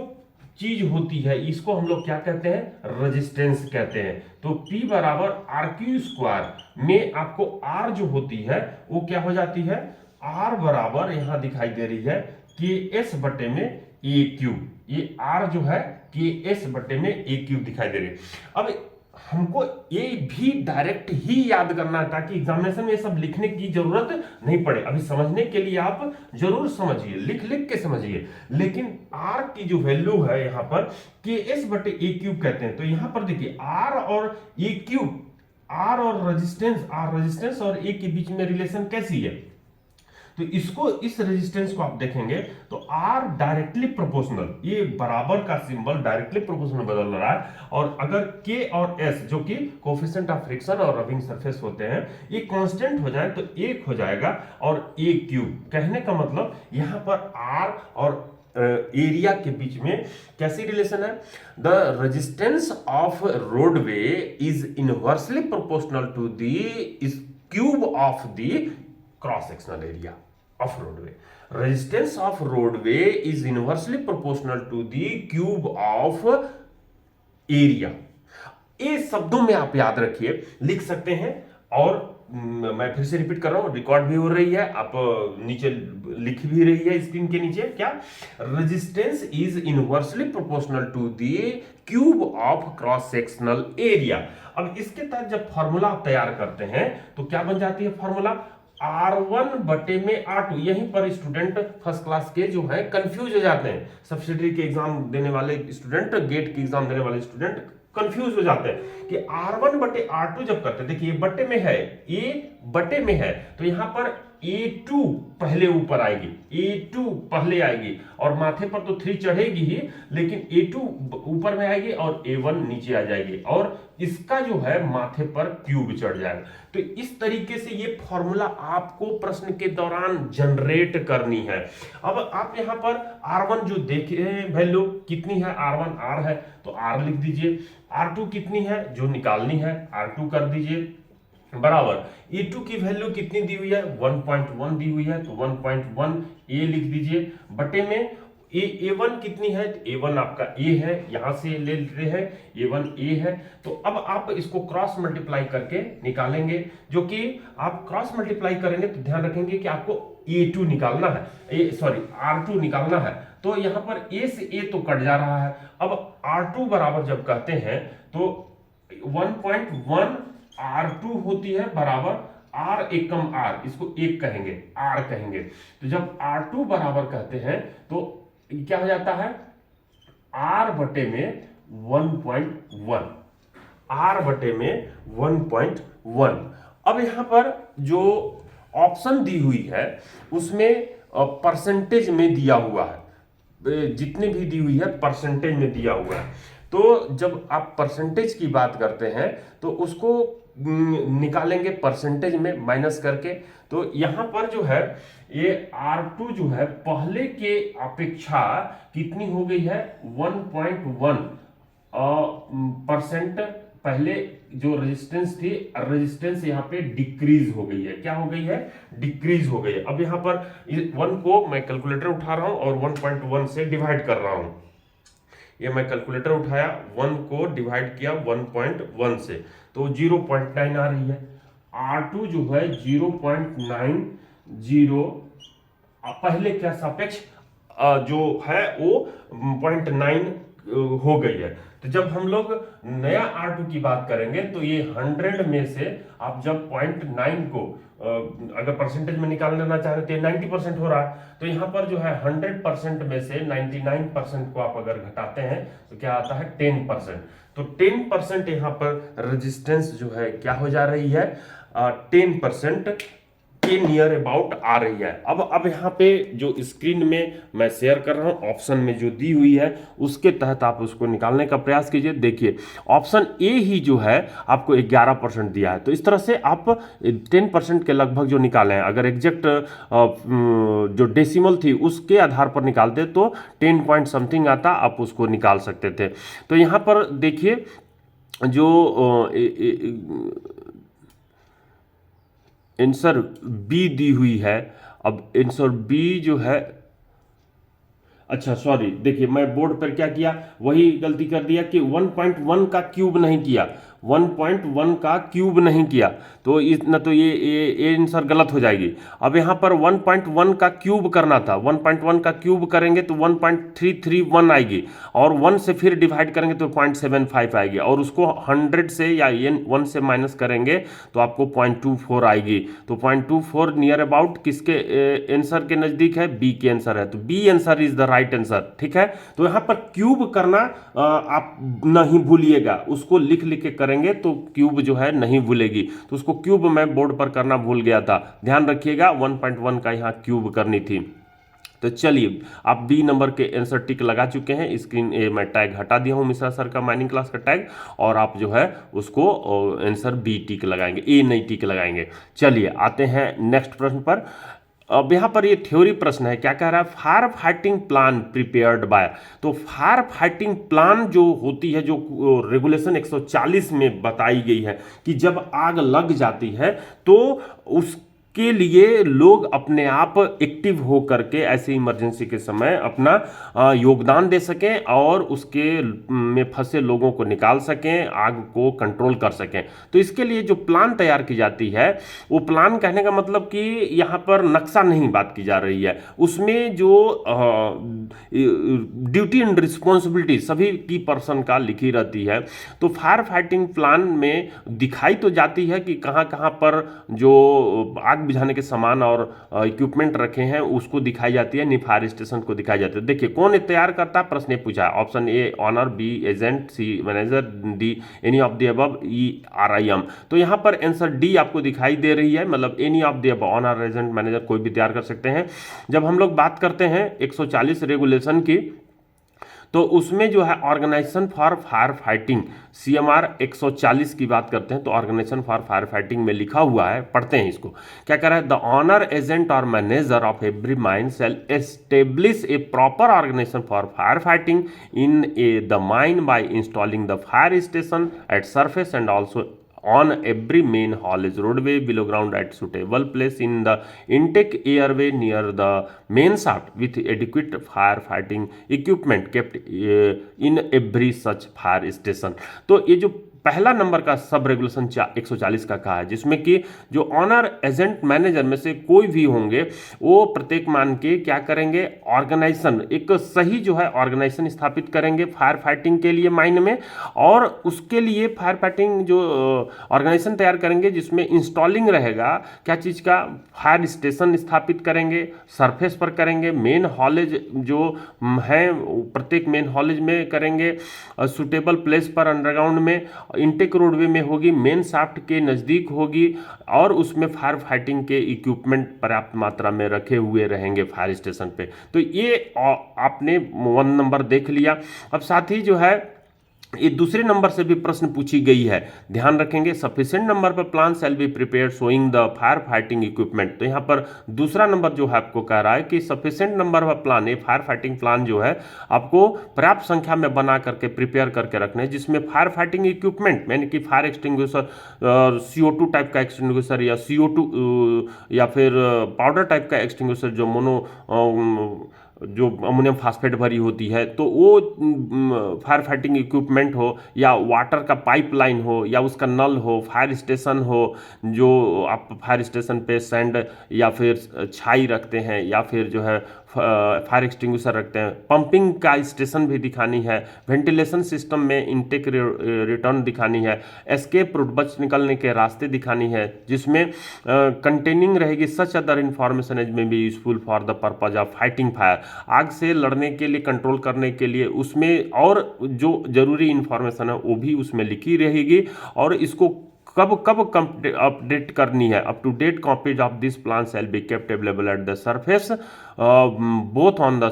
चीज होती है इसको हम लोग क्या कहते हैं? रेजिस्टेंस कहते हैं। तो P बराबर RQ² में आपको R जो होती है वो क्या हो जाती है? R बराबर यहां दिखाई दे रही है KS बटे में AQ। ये R जो है KS बटे में AQ दिखाई दे रही है। अब हमको ये भी डायरेक्ट ही याद करना है ताकि एग्जामिनेशन में ये सब लिखने की जरूरत नहीं पड़े। अभी समझने के लिए आप जरूर समझिए, लिख लिख के समझिए, लेकिन R की जो वैल्यू है यहाँ पर KS बटे AQ कहते हैं। तो यहाँ पर देखिए R और AQ, R और रेजिस्टेंस और A के बीच में रिलेशन कैसी है? तो इसको, इस रेजिस्टेंस को आप देखेंगे तो R डायरेक्टली प्रोपोर्शनल, ये बराबर का सिंबल डायरेक्टली प्रोपोर्शनल बदल रहा है। और अगर K और S जो कि कोएफिशिएंट ऑफ फ्रिक्शन और रबिंग सरफेस होते हैं, ये कांस्टेंट हो जाए तो 1 हो जाएगा और AQ। कहने का मतलब यहां पर R और एरिया के बीच में कैसी रिलेशन है? The resistance of roadway is inversely proportional to the cube of the cross sectional area of roadway. Resistance of roadway is inversely proportional to the cube of area. ये शब्दों में आप याद रखिए, लिख सकते हैं। और मैं फिर से रिपीट कर रहा हूं, रिकॉर्ड भी हो रही है, आप नीचे लिख भी रही है स्क्रीन के नीचे। क्या? Resistance is inversely proportional to the cube of cross sectional area. अब इसके तहत जब फॉर्मूला आप तैयार करते हैं तो क्या बन जाती है फॉर्मूला? R1 बटे में R2। यहीं पर स्टूडेंट फर्स्ट क्लास के जो है कंफ्यूज हो जाते हैं। सब्सिडरी के एग्जाम देने वाले स्टूडेंट, गेट के एग्जाम देने वाले स्टूडेंट कंफ्यूज हो जाते हैं कि R1 बटे R2 जब करते हैं, देखिए बटे में है, ये बटे में है, तो यहां पर A2 पहले ऊपर आएगी, A2 पहले आएगी और माथे पर तो 3 चढ़ेगी ही, लेकिन A2 ऊपर में आएगी और A1 नीचे आ जाएगी और इसका जो है माथे पर क्यूब चढ़ जाएगा। तो इस तरीके से ये फॉर्मूला आपको प्रश्न के दौरान जनरेट करनी है। अब आप यहां पर R1 जो देख रहे हैं वैल्यू कितनी है, R1 R है तो R लिख दीजिए, R2 कितनी है जो निकालनी है R2 कर दीजिए, बराबर A2 की वैल्यू कितनी दी हुई है 1.1 दी हुई है तो 1.1 A लिख दीजिए, बटे में A1 कितनी है, A1 आपका A है, यहां से ले लेते हैं A1 A है। तो अब आप इसको क्रॉस मल्टीप्लाई करके निकालेंगे, जो कि आप क्रॉस मल्टीप्लाई करेंगे तो ध्यान रखेंगे कि आपको A2 निकालना है, R2 निकालना है। तो यहां पर A से A तो कट जा रहा है। अब R2 बराबर जब कहते हैं तो 1.1 R2 होती है बराबर R एकम R, इसको एक कहेंगे R कहेंगे। तो जब R2 बराबर कहते हैं तो क्या हो जाता है R बटे में 1.1, R बटे में 1.1। अब यहां पर जो ऑप्शन दी हुई है उसमें परसेंटेज में दिया हुआ है, जितनी भी दी हुई है परसेंटेज में दिया हुआ है। तो जब आप परसेंटेज की बात करते हैं तो उसको निकालेंगे परसेंटेज में माइनस करके। तो यहां पर जो है ये R2 जो है पहले के अपेक्षा कितनी हो गई है 1.1%। पहले जो रेजिस्टेंस थी, रेजिस्टेंस यहाँ पे डिक्रीज हो गई है, क्या हो गई है डिक्रीज हो गई है। अब यहाँ पर 1 को मैं कैलकुलेटर उठा रहा हूं और 1.1 से डिवाइड कर रहा हूं। ये मैं कैलकुलेटर उठाया, 1 को डिवाइड किया 1.1 से तो 0.9 आ रही है। R2 जो है 0.90, पहले क्या सापेक्ष जो है वो 0.9 हो गई है। तो जब हम लोग नया R2 की बात करेंगे तो ये 100 में से आप जब 0.9 को अगर परसेंटेज में निकाल लेना चाह रहे थे 90% हो रहा है, तो यहाँ पर जो है 100% में से 99% को आप अगर घटाते हैं तो क्या आता है 10%। तो 10% यहाँ पर रेजिस्टेंस जो है क्या हो जा रही है 10% के नियर अबाउट आ रही है। अब यहाँ पे जो स्क्रीन में मैं शेयर कर रहा हूँ ऑप्शन में जो दी हुई है उसके तहत आप उसको निकालने का प्रयास कीजिए। देखिए ऑप्शन ए ही जो है आपको 11% दिया है, तो इस तरह से आप 10% के लगभग जो निकाले हैं, अगर एग्जैक्ट जो डेसिमल थी उसके आधार पर निकालते तो 10 पॉइंट समथिंग आता, आप उसको निकाल सकते थे। तो यहाँ पर देखिए जो आंसर बी दी हुई है। अब आंसर बी जो है, अच्छा सॉरी, देखिए मैं बोर्ड पर क्या किया, वही गलती कर दिया कि 1.1 का क्यूब नहीं किया, 1.1 का क्यूब नहीं किया, तो इतना तो ये आंसर गलत हो जाएगी। अब यहाँ पर 1.1 का क्यूब करना था, 1.1 का क्यूब करेंगे तो 1.331 आएगी और 1 से फिर डिवाइड करेंगे तो 0.75 आएगी और उसको 100 से या 1 से माइनस करेंगे तो आपको 0.24 आएगी। तो 0.24 नियर अबाउट किसके आंसर के नजदीक है, बी के आंसर है, तो B answer is the right answer. ठीक है, तो यहाँ पर क्यूब करना आप नहीं भूलिएगा, उसको लिख लिख के करेंगे तो क्यूब जो है नहीं भूलेगी, तो उसको क्यूब मैं बोर्ड पर करना भूल गया था, ध्यान रखिएगा 1.1 का यहाँ क्यूब करनी थी। तो चलिए आप बी नंबर के आंसर टिक लगा चुके हैं, स्क्रीन मैं टैग हटा दिया हूं मिश्रा सर का माइनिंग क्लास का टैग, और आप जो है उसको आंसर बी टिक लगाएंगे, ए नहीं टिक लगाएंगे। चलिए आते हैं नेक्स्ट प्रश्न पर। अब यहाँ पर ये थ्योरी प्रश्न है, क्या कह रहा है, fire fighting plan prepared by. तो फायर फाइटिंग प्लान जो होती है, जो रेगुलेशन 140 में बताई गई है कि जब आग लग जाती है तो उस के लिए लोग अपने आप एक्टिव हो करके ऐसे इमरजेंसी के समय अपना योगदान दे सकें और उसके में फंसे लोगों को निकाल सकें, आग को कंट्रोल कर सकें। तो इसके लिए जो प्लान तैयार की जाती है, वो प्लान कहने का मतलब कि यहाँ पर नक्शा नहीं बात की जा रही है, उसमें जो ड्यूटी एंड रिस्पॉन्सिबिलिटी सभी की पर्सन का लिखी रहती है। तो फायर फाइटिंग प्लान में दिखाई तो जाती है कि कहाँ कहाँ पर जो आग बुझाने के सामान और इक्विपमेंट रखे हैं उसको दिखाई जाती है, नी फायर स्टेशन को दिखाई जाती है। देखिए कौन तैयार करता है, प्रश्न पूछा है। Option A owner, B agent, C manager, D any of the above, E RIM। तो यहाँ पर आंसर डी आपको दिखाई दे रही है, मतलब any of the above, owner, agent, manager कोई भी तैयार कर सकते हैं। जब हम लोग बात करते हैं 140 रेगुलेशन की, तो उसमें जो है organisation for fire fighting, CMR 140 की बात करते हैं, तो ऑर्गेनाइजेशन फॉर फायर फाइटिंग में लिखा हुआ है, पढ़ते हैं इसको। क्या कह रहा है, द ऑनर, एजेंट और manager of every mine shall establish a proper organisation for fire fighting in the mine by installing the fire station at surface and also on every main haulage roadway below ground at suitable place in the intake airway near the main shaft with adequate fire fighting equipment kept in every such fire station। तो ये जो पहला number का sub regulation 140 का कहा है, जिसमें कि जो ऑनर, एजेंट, मैनेजर में से कोई भी होंगे वो प्रत्येक मान के क्या करेंगे, ऑर्गेनाइजेशन, एक सही जो है ऑर्गेनाइजेशन स्थापित करेंगे फायर फाइटिंग के लिए माइन में, और उसके लिए फायर फाइटिंग जो ऑर्गेनाइजेशन तैयार करेंगे जिसमें इंस्टॉलिंग रहेगा क्या चीज़ का, फायर स्टेशन स्थापित करेंगे, सरफेस पर करेंगे, मेन हॉलेज जो है प्रत्येक मेन हॉलेज में करेंगे, सुटेबल प्लेस पर अंडरग्राउंड में, इंटेक रोडवे में होगी, मेन शाफ्ट के नज़दीक होगी, और उसमें फायर फाइटिंग के इक्विपमेंट पर्याप्त मात्रा में रखे हुए रहेंगे फायर स्टेशन पे। तो ये आपने 1 नंबर देख लिया। अब साथ ही जो है ये दूसरे नंबर से भी प्रश्न पूछी गई है, ध्यान रखेंगे। सफिशिएंट नंबर पर plan shall be prepared showing the fire fighting equipment. तो यहाँ पर दूसरा नंबर जो है आपको कह रहा है कि सफिशिएंट नंबर पर प्लान, ये फायर फाइटिंग प्लान जो है आपको पर्याप्त संख्या में बना करके प्रिपेयर करके रखने हैं, जिसमें फायर फाइटिंग इक्विपमेंट यानी कि फायर एक्सटिंग्विशर, CO2 टाइप का एक्सटिंग्विशर या CO2 या फिर पाउडर टाइप का एक्सटिंग्विशर जो जो अमोनियम फास्फेट भरी होती है, तो वो फायर फाइटिंग इक्विपमेंट हो, या वाटर का पाइपलाइन हो, या उसका नल हो, फायर स्टेशन हो, जो आप फायर स्टेशन पे सैंड या फिर छाई रखते हैं, या फिर जो है फायर एक्सटिंग्विशर रखते हैं, पंपिंग का स्टेशन भी दिखानी है, वेंटिलेशन सिस्टम में इनटेक रिटर्न दिखानी है, एस्केप रूट, बच निकलने के रास्ते दिखानी है, जिसमें कंटेनिंग रहेगी सच अदर इंफॉर्मेशन एज में be useful for the purpose of fighting fire, आग से लड़ने के लिए, कंट्रोल करने के लिए उसमें और जो जरूरी इंफॉर्मेशन है वो भी उसमें लिखी रहेगी, और इसको कब कब अपडेट करनी है। Up to date copies of this plan shall be kept available at the surface both on the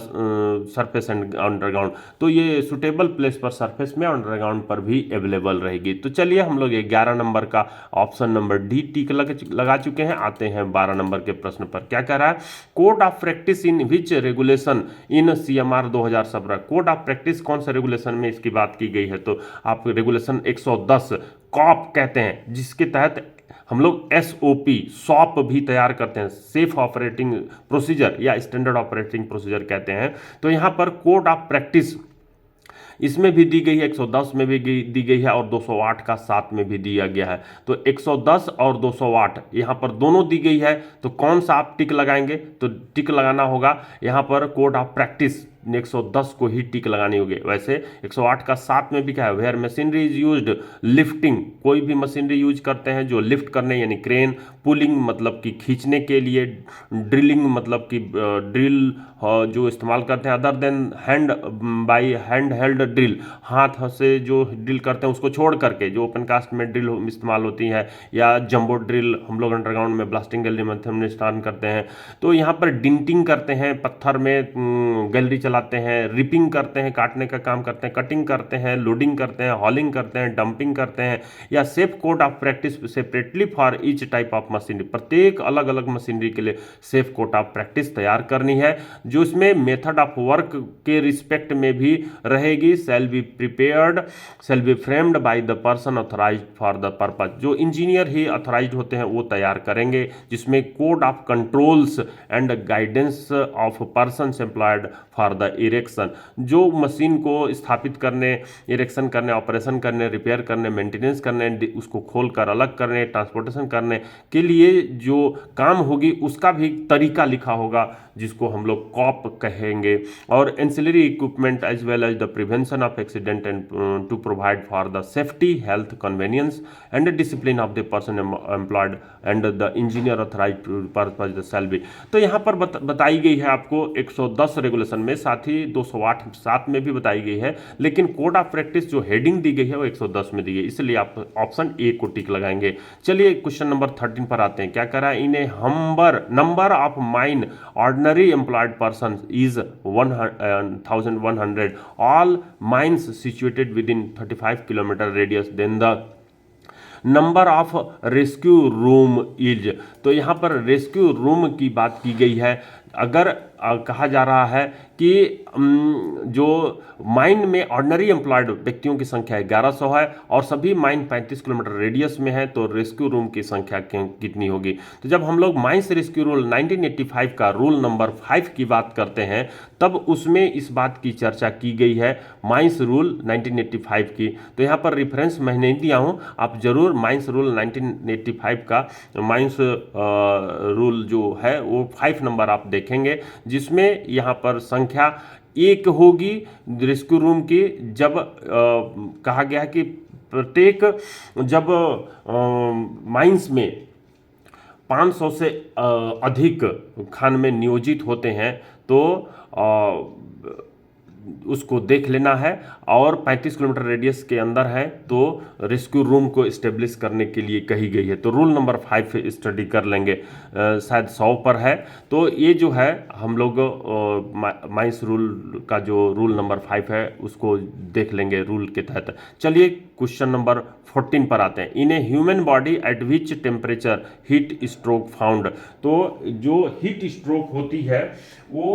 surface and underground. तो ये सुटेबल प्लेस पर सरफेस में, अंडरग्राउंड पर भी अवेलेबल रहेगी। तो चलिए हम लोग 11 नंबर का ऑप्शन नंबर डी टिक लगा चुके हैं। आते हैं 12 नंबर के प्रश्न पर। क्या कह रहा है, code of practice in which regulation in CMR 2017। Code of practice कौन सा रेगुलेशन में इसकी बात की गई है, तो आप रेगुलेशन 110 कॉप कहते हैं, जिसके तहत हम लोग SOP सॉप भी तैयार करते हैं, सेफ ऑपरेटिंग प्रोसीजर या स्टैंडर्ड ऑपरेटिंग प्रोसीजर कहते हैं। तो यहाँ पर कोड ऑफ प्रैक्टिस इसमें भी दी गई है, 110 में भी दी गई है, और 208 का 7 में भी दिया गया है। तो 110 और 208 यहाँ पर दोनों दी गई है, तो कौन सा आप टिक लगाएंगे, तो टिक लगाना होगा यहाँ पर कोड ऑफ प्रैक्टिस 110 को ही टिक लगानी होगी। वैसे 108 का 7 में भी क्या है, where machinery is used lifting, कोई भी मशीनरी यूज करते हैं जो लिफ्ट करने यानी क्रेन, पुलिंग मतलब कि खींचने के लिए, ड्रिलिंग मतलब कि ड्रिल जो इस्तेमाल करते हैं, other than hand by hand held drill, हाथ से जो ड्रिल करते हैं उसको छोड़ करके, जो ओपन कास्ट में ड्रिल इस्तेमाल होती है, या जंबो ड्रिल हम लोग अंडरग्राउंड में ब्लास्टिंग गैलरी में स्टार्ट करते हैं। तो यहाँ पर डिंटिंग करते हैं, पत्थर में गैलरी चलाते हैं, रिपिंग करते हैं, काटने का काम करते हैं, कटिंग करते हैं, लोडिंग करते हैं, हॉलिंग करते हैं, डंपिंग करते हैं, या safe code of practice separately for each type of machinery, प्रत्येक अलग अलग मशीनरी के लिए सेफ कोड ऑफ प्रैक्टिस तैयार करनी है, जो इसमें मेथड ऑफ वर्क के रिस्पेक्ट में भी रहेगी। Shall be prepared, shall be framed by the person authorised for the purpose, जो इंजीनियर ही ऑथराइज्ड होते हैं वो तैयार करेंगे, जिसमें code of controls and guidance of person employed for the the erection, जो मशीन को स्थापित करने, इरेक्शन करने, ऑपरेशन करने, रिपेयर करने, मेंटेनेंस करने, उसको खोल कर अलग करने, ट्रांसपोर्टेशन करने के लिए जो काम होगी उसका भी तरीका लिखा होगा, जिसको हम लोग कॉप कहेंगे। और ancillary equipment as well as the prevention of accident and to provide for the safety, health, convenience and discipline of the person employed and the engineer authorised to purpose the shall be. तो यहाँ पर बताई गई है आपको 110 regulation में, साथ ही 208 7 में भी बताई गई है, लेकिन कोड ऑफ प्रैक्टिस जो हेडिंग दी गई है वो 110 में दी गई है, इसलिए आप ऑप्शन ए को टिक लगाएंगे। चलिए क्वेश्चन नंबर 13 पर आते हैं। क्या करा, in a number of mine ordinary employed person is 1100, all mines situated within 35 kilometre radius, then the number of rescue room is. तो यहाँ पर रेस्क्यू रूम की बात की गई है। अगर कहा जा रहा है कि जो माइन में ऑर्डिनरी एम्प्लॉयड व्यक्तियों की संख्या 1100 है और सभी माइन 35 किलोमीटर रेडियस में है, तो रेस्क्यू रूम की संख्या कितनी होगी। तो जब हम लोग माइंस रेस्क्यू रूल 1985 का रूल नंबर 5 की बात करते हैं, तब उसमें इस बात की चर्चा की गई है, माइंस रूल 1985 की। तो यहाँ पर रिफरेंस मैं नहीं दिया हूँ, आप जरूर माइंस रूल 1985 का माइंस रूल जो है वो 5 नंबर आप देखेंगे, जिसमें यहाँ पर संख्या 1 होगी रेस्क्यू रूम की। जब कहा गया कि प्रत्येक जब माइंस में 500 से अधिक खान में नियोजित होते हैं तो उसको देख लेना है, और 35 किलोमीटर रेडियस के अंदर है तो रेस्क्यू रूम को इस्टेब्लिश करने के लिए कही गई है। तो रूल नंबर 5 स्टडी कर लेंगे, शायद 100 पर है। तो ये जो है हम लोग माइंस रूल का जो रूल नंबर 5 है उसको देख लेंगे रूल के तहत। चलिए क्वेश्चन नंबर 14 पर आते हैं। In a human body at which temperature heat stroke found. तो जो हीट स्ट्रोक होती है वो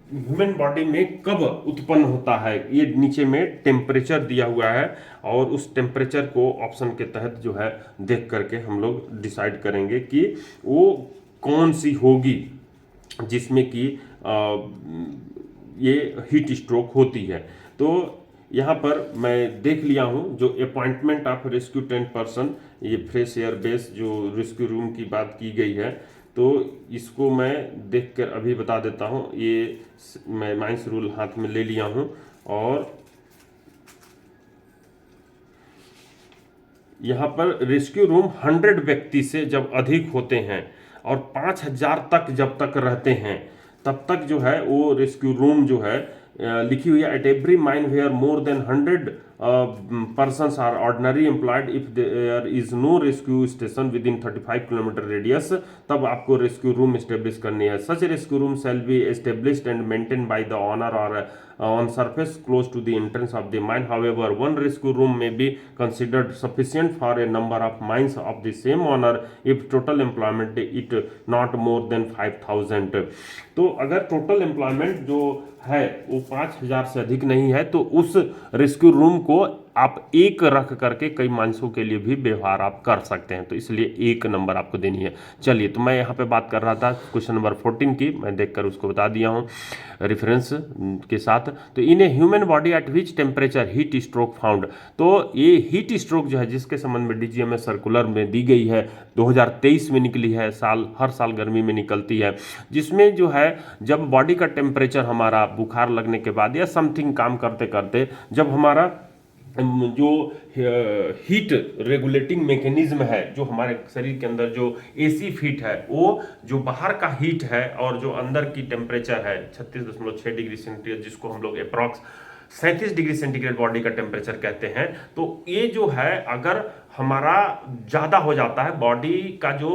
ह्यूमन बॉडी में कब उत्पन्न होता है, ये नीचे में टेम्परेचर दिया हुआ है, और उस टेम्परेचर को ऑप्शन के तहत जो है देख करके हम लोग डिसाइड करेंगे कि वो कौन सी होगी जिसमें कि ये हीट स्ट्रोक होती है। तो यहाँ पर मैं देख लिया हूँ जो appointment of rescue tent person, ये फ्रेश एयर बेस जो रेस्क्यू रूम की बात की गई है, तो इसको मैं देखकर अभी बता देता हूँ। ये मैं माइंस रूल हाथ में ले लिया हूँ, और यहाँ पर रेस्क्यू रूम 100 व्यक्ति से जब अधिक होते हैं और 5000 तक जब तक रहते हैं, तब तक जो है वो रेस्क्यू रूम जो है लिखी हुई है, at every mine where more than 100 persons are ordinary employed if there is no rescue station within 35 kilometre radius, तब आपको रेस्क्यू रूम एस्टेब्लिश करनी है। Such rescue room shall be established and maintain by the owner और on surface close to the entrance of the mine. However, one rescue room may be considered sufficient for a number of mines of the same owner if total employment it not more than 5000. तो अगर total employment जो है वो 5000 से अधिक नहीं है, तो उस रेस्क्यू रूम को आप एक रख करके कई मानसों के लिए भी व्यवहार आप कर सकते हैं, तो इसलिए 1 नंबर आपको देनी है। चलिए, तो मैं यहाँ पे बात कर रहा था क्वेश्चन नंबर 14 की, मैं देखकर उसको बता दिया हूँ रेफरेंस के साथ। तो in a human body at which temperature heat stroke found. तो ये हीट स्ट्रोक जो है जिसके संबंध में डीजीएमएस सर्कुलर में दी गई है, 2023 में निकली है, हर साल गर्मी में निकलती है, जिसमें जो है जब बॉडी का टेम्परेचर हमारा बुखार लगने के बाद या समथिंग काम करते करते जब हमारा जो हीट रेगुलेटिंग मैकेनिज्म है, जो हमारे शरीर के अंदर जो एसी हीट है, वो जो बाहर का हीट है और जो अंदर की टेम्परेचर है 36.6 डिग्री सेंटीग्रेड, जिसको हम लोग अप्रॉक्स 37 डिग्री सेंटीग्रेड बॉडी का टेम्परेचर कहते हैं। तो ये जो है अगर हमारा ज़्यादा हो जाता है, बॉडी का जो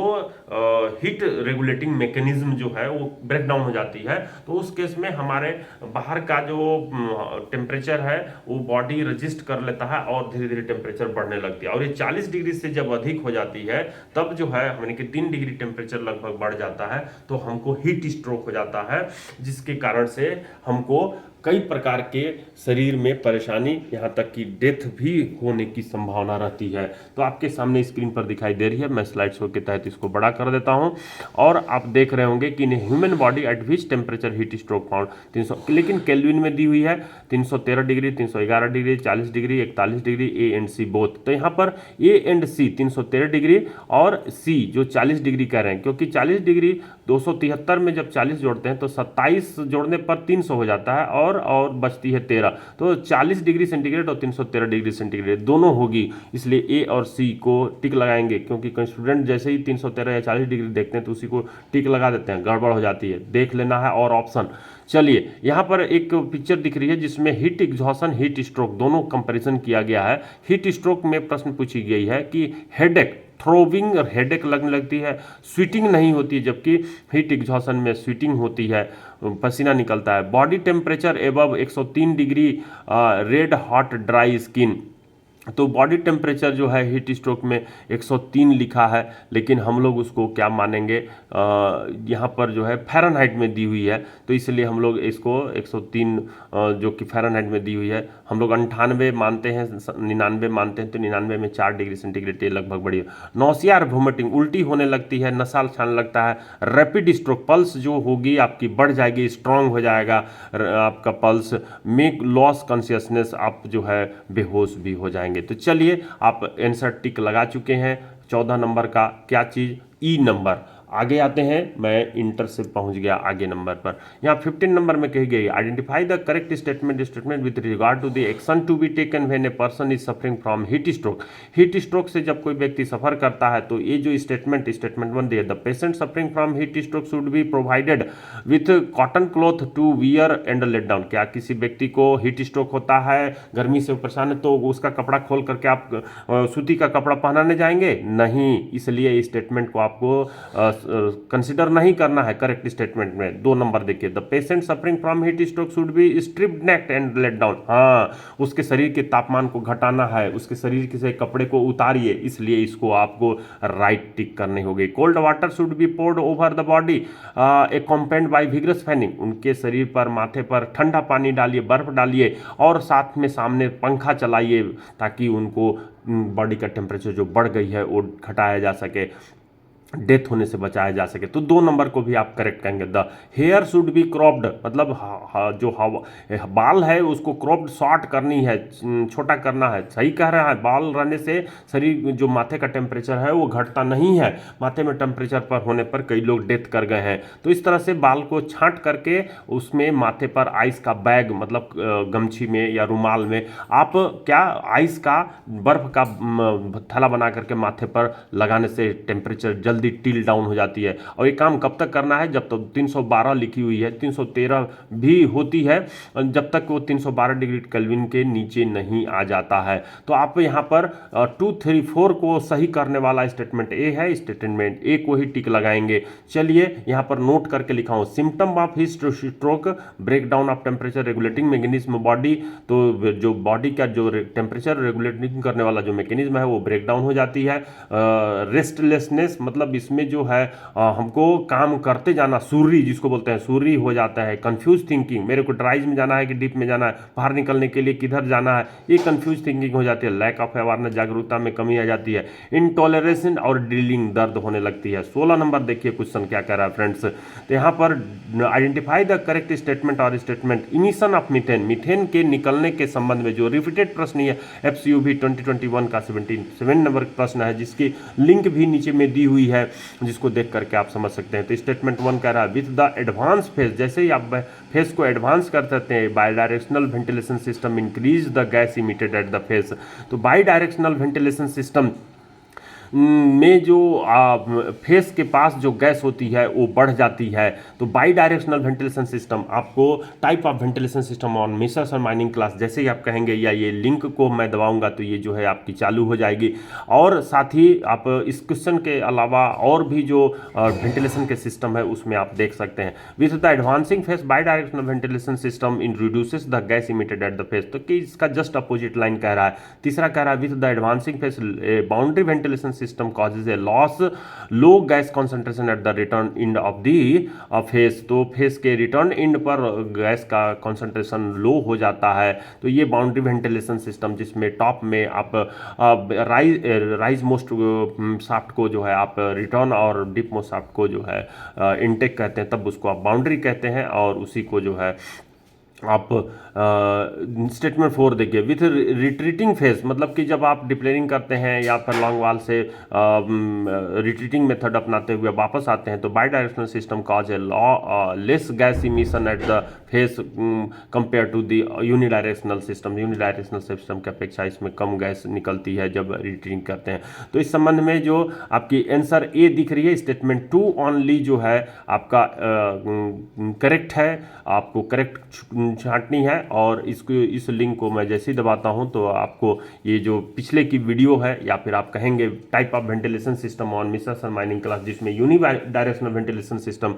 हीट रेगुलेटिंग मैकेनिज्म जो है वो ब्रेक डाउन हो जाती है, तो उस केस में हमारे बाहर का जो टेम्परेचर है वो बॉडी रजिस्ट कर लेता है और धीरे धीरे टेम्परेचर बढ़ने लगती है। और ये 40 डिग्री से जब अधिक हो जाती है तब जो है यानी कि 3 डिग्री टेम्परेचर लगभग बढ़ जाता है, तो हमको हीट स्ट्रोक हो जाता है, जिसके कारण से हमको कई प्रकार के शरीर में परेशानी, यहाँ तक कि डेथ भी होने की संभावना रहती है। तो आपके सामने स्क्रीन पर दिखाई दे रही है, मैं स्लाइड शो के तहत इसको बड़ा कर देता हूँ और आप देख रहे होंगे कि human body at which temperature heat stroke found 300, लेकिन केल्विन में दी हुई है 313 degree, 311 degree, 40 degree, 41 degree, A and C both. तो यहाँ पर ए एंड सी 313 डिग्री और सी जो 40 डिग्री कह रहे हैं, क्योंकि 40 डिग्री 273 में जब 40 जोड़ते हैं तो 27 जोड़ने पर 300 हो जाता है और बचती है 13। तो 40 डिग्री सेंटीग्रेड और 313 डिग्री सेंटीग्रेड दोनों होगी, इसलिए ए और सी को टिक लगाएंगे, क्योंकि कोई स्टूडेंट जैसे ही 313 या 40 डिग्री देखते हैं तो उसी को टिक लगा देते हैं, गड़बड़ हो जाती है, देख लेना है और ऑप्शन। चलिए यहाँ पर एक पिक्चर दिख रही है जिसमें हीट एग्जॉशन, हीट स्ट्रोक दोनों कंपैरिजन किया गया है। हीट स्ट्रोक में प्रश्न पूछी गई है कि हेडेक, थ्रोविंग और हेडेक लगने लगती है, स्वीटिंग नहीं होती है, जबकि हीट एग्जॉशन में स्वीटिंग होती है, पसीना निकलता है। Body temperature above 103 degree, red hot dry skin. तो बॉडी टेम्परेचर जो है हीट स्ट्रोक में 103 लिखा है, लेकिन हम लोग उसको क्या मानेंगे, यहाँ पर जो है फ़ारेनहाइट में दी हुई है, तो इसलिए हम लोग इसको 103 जो कि फ़ारेनहाइट में दी हुई है, हम लोग 98 मानते हैं, 99 मानते हैं, तो 99 में 4 डिग्री सेंटीग्रेड लगभग बढ़ी है। नौसिया और वोमिटिंग, उल्टी होने लगती है, नशा छाने लगता है। रैपिड स्ट्रोक, पल्स जो होगी आपकी बढ़ जाएगी, स्ट्रांग हो जाएगा आपका पल्स। मेक लॉस कॉन्शियसनेस, आप जो है बेहोश भी हो जाएंगे। तो चलिए आप आंसर टिक लगा चुके हैं 14 नंबर का, क्या चीज, ई नंबर। आगे आते हैं, मैं इंटर से पहुंच गया आगे नंबर पर। यहाँ 15 नंबर में कही गई, identify the correct statement with regard to the action to be taken when a person is suffering from heat stroke. Heat stroke से जब कोई व्यक्ति सफर करता है तो ये जो स्टेटमेंट 1 दिया, the patient suffering from heat stroke should be provided with cotton cloth to wear and let down. क्या किसी व्यक्ति को हीट स्ट्रोक होता है, गर्मी से परेशान है, तो उसका कपड़ा खोल करके आप सूती का कपड़ा पहनाने जाएंगे? नहीं, इसलिए स्टेटमेंट को आपको कंसिडर नहीं करना है करेक्ट स्टेटमेंट में। 2 नंबर देखिए, the patient suffering from heat stroke should be stripped naked and let down. हाँ, उसके शरीर के तापमान को घटाना है, उसके शरीर से कपड़े को उतारिए, इसलिए इसको आपको राइट टिक करनी होगी। Cold water should be poured over the body accompanied by vigorous fanning, उनके शरीर पर, माथे पर ठंडा पानी डालिए, बर्फ डालिए और साथ में सामने पंखा चलाइए, ताकि उनको बॉडी का टेम्परेचर जो बढ़ गई है वो घटाया जा सके, डेथ होने से बचाया जा सके। तो 2 नंबर को भी आप करेक्ट कहेंगे। The hair should be cropped, मतलब जो बाल है उसको क्रॉप्ड, शॉर्ट करनी है, छोटा करना है। सही कह रहा है, बाल रहने से शरीर जो माथे का टेम्परेचर है वो घटता नहीं है, माथे में टेम्परेचर पर होने पर कई लोग डेथ कर गए हैं। तो इस तरह से बाल को छांट करके उसमें माथे पर आइस का बैग, मतलब गमछी में या रुमाल में आप क्या आइस का, बर्फ का थैला बना करके माथे पर लगाने से टेम्परेचर जल्दी टिल डाउन हो जाती है। और ये काम कब तक करना है, जब तक 312 लिखी हुई है, 313 भी होती है, जब तक वो 312 डिग्री केल्विन के नीचे नहीं आ जाता है। तो आप यहाँ पर 2, 3, 4 को सही करने वाला स्टेटमेंट ए है, स्टेटमेंट ए को ही टिक लगाएंगे। चलिए यहाँ पर नोट करके लिखा हूँ, symptom of heat stroke, break down of temperature regulating mechanism body. तो जो बॉडी का जो टेम्परेचर रेगुलेटिंग करने वाला जो मैकेनिज्म है वो ब्रेक डाउन हो जाती है। रेस्टलेसनेस, मतलब इसमें जो है हमको काम करते जाना, सूर्री जिसको बोलते हैं, सूर्री हो जाता है। कंफ्यूज थिंकिंग, मेरे को ड्राइज में जाना है कि डीप में जाना है, बाहर निकलने के लिए किधर जाना है, ये कंफ्यूज थिंकिंग हो जाती है। लैक ऑफ अवेयरनेस, जागरूकता में कमी आ जाती है। इनटॉलरेंस और ड्रिलिंग, दर्द होने लगती है। 16 नंबर देखिए क्वेश्चन क्या कह रहा है फ्रेंड्स। तो यहाँ पर आइडेंटिफाई द करेक्ट स्टेटमेंट और statement, emission of methane, methane के निकलने के संबंध में जो रिपीटेड प्रश्न है FCUB 2021 का 77 नंबर प्रश्न है, जिसकी लिंक भी नीचे में दी हुई है, जिसको देख करके आप समझ सकते हैं। तो स्टेटमेंट 1 कह रहा है, विथ द एडवांस फेज, जैसे ही आप फेज को एडवांस कर सकते हैं, by directional ventilation system increase the gas emitted at the phase. तो बाई डायरेक्शनल वेंटिलेशन सिस्टम में जो फेस के पास जो गैस होती है वो बढ़ जाती है। तो बाई डायरेक्शनल वेंटिलेशन सिस्टम, आपको type of ventilation system on messrs और माइनिंग क्लास, जैसे ही आप कहेंगे या ये लिंक को मैं दबाऊंगा तो ये जो है आपकी चालू हो जाएगी। और साथ ही आप इस क्वेश्चन के अलावा और भी जो वेंटिलेशन के सिस्टम है उसमें आप देख सकते हैं। With the advancing face by directional ventilation system in reduces the gas emitted eight the face, तो कि इसका जस्ट अपोजिट लाइन कह रहा है। तीसरा कह रहा है, with the advancing face boundary ventilation system causes a loss low gas concentration at the return end of the face. तो फेस के रिटर्न इंड पर गैस का कॉन्सेंट्रेशन लो हो जाता है। तो ये बाउंड्री वेंटिलेशन सिस्टम जिसमें टॉप में आप राइज मोस्ट शाफ्ट को जो है आप रिटर्न और डिप मोस्ट शाफ्ट को जो है इनटेक कहते हैं, तब उसको आप बाउंड्री कहते हैं, और उसी को जो है आप स्टेटमेंट 4 देखिए विथ रिट्रीटिंग फेज, मतलब कि जब आप डिप्लेनिंग करते हैं या फिर लॉन्ग वाल से रिट्रीटिंग मेथड अपनाते हुए वापस आते हैं तो bidirectional system cause a less gas emission at the face compare to the unidirectional system. Unidirectional system की अपेक्षा इसमें कम गैस निकलती है जब रिट्रीटिंग करते हैं। तो इस संबंध में जो आपकी आंसर ए दिख रही है स्टेटमेंट 2 ओनली जो है आपका करेक्ट है, आपको करेक्ट छांटनी है। और इसको इस लिंक को मैं जैसे ही दबाता हूं तो आपको ये जो पिछले की वीडियो है या फिर आप कहेंगे type of ventilation system on Mishra sir mining class जिसमें यूनिडायरेक्शनल वेंटिलेशन सिस्टम,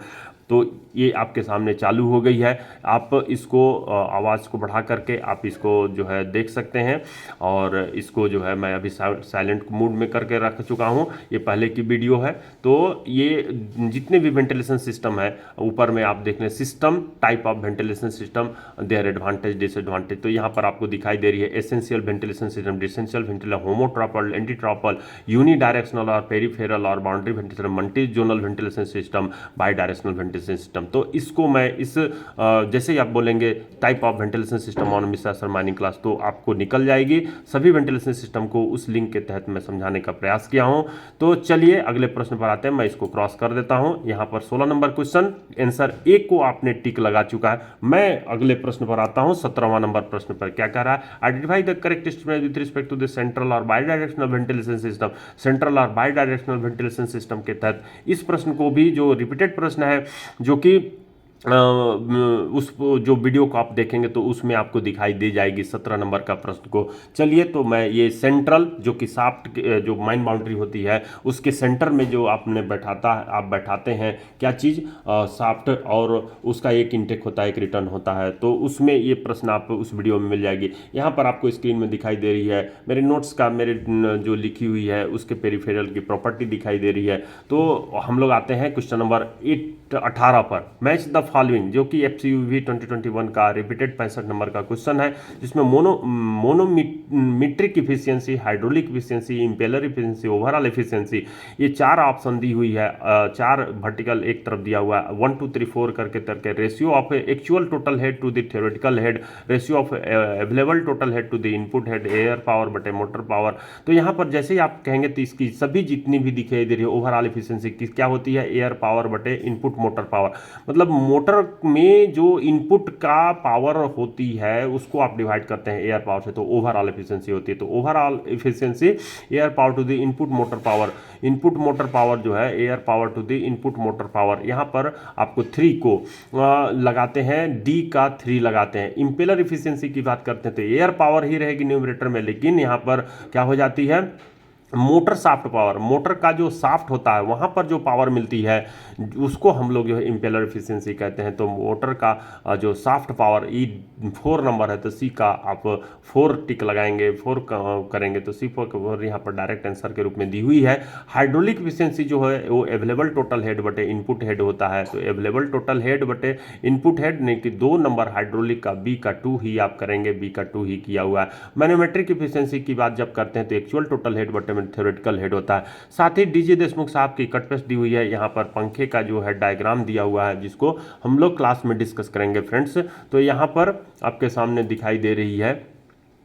तो ये आपके सामने चालू हो गई है। आप इसको आवाज़ को बढ़ा करके आप इसको जो है देख सकते हैं, और इसको जो है मैं अभी साइलेंट मोड में करके रख चुका हूँ, ये पहले की वीडियो है। तो ये जितने भी वेंटिलेशन सिस्टम है ऊपर में आप देख लें system type of ventilation system their advantage disadvantage, तो यहाँ पर आपको दिखाई दे रही है essential ventilation system, descensional ventilation, homotropal, antitropal, unidirectional और पेरिफेरल और boundary ventilation, multi zonal ventilation system, bidirectional ventilation system. तो इसको मैं इस जैसे ही आप बोलेंगे type of ventilation system on Mishra sir mining class तो आपको निकल जाएगी। सभी वेंटिलेशन सिस्टम को उस लिंक के तहत मैं समझाने का प्रयास किया हूं। तो चलिए अगले प्रश्न पर आते हैं, मैं इसको क्रॉस कर देता हूं। यहां पर 16 नंबर क्वेश्चन आंसर ए को आपने टिक लगा चुका है। मैं अगले प्रश्न पर आता हूं, 17वां नंबर प्रश्न पर क्या कह रहा है, identify the correct statement with respect to the central और bidirectional ventilation system. Central और बाई डायरेक्शनल वेंटिलेशन सिस्टम के तहत इस प्रश्न को भी जो रिपीटेड प्रश्न है जो कि उस जो वीडियो को आप देखेंगे तो उसमें आपको दिखाई दे जाएगी 17 नंबर का प्रश्न को। चलिए तो मैं ये सेंट्रल जो कि शाफ्ट जो माइन बाउंड्री होती है उसके सेंटर में जो आपने आप बैठाते हैं क्या चीज़ शाफ्ट, और उसका एक इंटेक होता है एक रिटर्न होता है, तो उसमें ये प्रश्न आप उस वीडियो में मिल जाएगी। यहाँ पर आपको स्क्रीन में दिखाई दे रही है मेरे नोट्स का, मेरे जो लिखी हुई है उसके पेरिफेरल की प्रॉपर्टी दिखाई दे रही है। तो हम लोग आते हैं क्वेश्चन नंबर 18 पर, मैच द फॉलोइंग, जो कि एफसीयूवी 2021 का रिपीटेड 65 नंबर का क्वेश्चन है, जिसमें manometric efficiency, hydraulic efficiency, impeller efficiency, overall efficiency, ये 4 ऑप्शन दी हुई है, 4 वर्टिकल एक तरफ दिया हुआ है 1 2 3 4 करके ratio of actual total head to the theoretical head, ratio of available total head to the input head, air power बटे मोटर पावर। तो यहाँ पर जैसे ही आप कहेंगे तो इसकी सभी जितनी भी दिखाई दे रही है ओवरऑल इफिशियंसी की क्या होती है, एयर पावर बटे इनपुट मोटर पावर, मतलब मोटर में जो इनपुट का पावर होती है उसको आप डिवाइड करते हैं एयर पावर से, तो ओवरऑल एफिशिएंसी होती है। तो overall efficiency air power to the input motor power, input motor power जो है air power to the input motor power, यहाँ पर आपको 3 को लगाते हैं, डी का 3 लगाते हैं। इंपेलर एफिशिएंसी की बात करते हैं तो एयर पावर ही रहेगी न्यूमरेटर में, लेकिन यहाँ पर क्या हो जाती है मोटर शाफ्ट पावर, मोटर का जो शाफ्ट होता है वहाँ पर जो पावर मिलती है उसको हम लोग जो है इंपेलर एफिशिएंसी कहते हैं। तो मोटर का जो शाफ्ट पावर E4 नंबर है तो सी का आप 4 टिक लगाएंगे, 4 करेंगे तो C4 यहाँ पर डायरेक्ट आंसर के रूप में दी हुई है। हाइड्रोलिक एफिशिएंसी जो है वो अवेलेबल टोटल हेड बटे इनपुट हेड होता है, तो अवेलेबल टोटल हेड बटे इनपुट हेड, नहीं कि 2 नंबर हाइड्रोलिक का बी का 2 ही आप करेंगे, बी का 2 ही किया हुआ है। मैनोमेट्रिक एफिशिएंसी की बात जब करते हैं तो एक्चुअल टोटल हेड बटे थ्योरेटिकल हेड होता है। साथ ही डीजे देशमुख साहब की कट पेस्ट दी हुई है, यहाँ पर पंखे का जो है डायग्राम दिया हुआ है जिसको हम लोग क्लास में डिस्कस करेंगे फ्रेंड्स। तो यहाँ पर आपके सामने दिखाई दे रही है,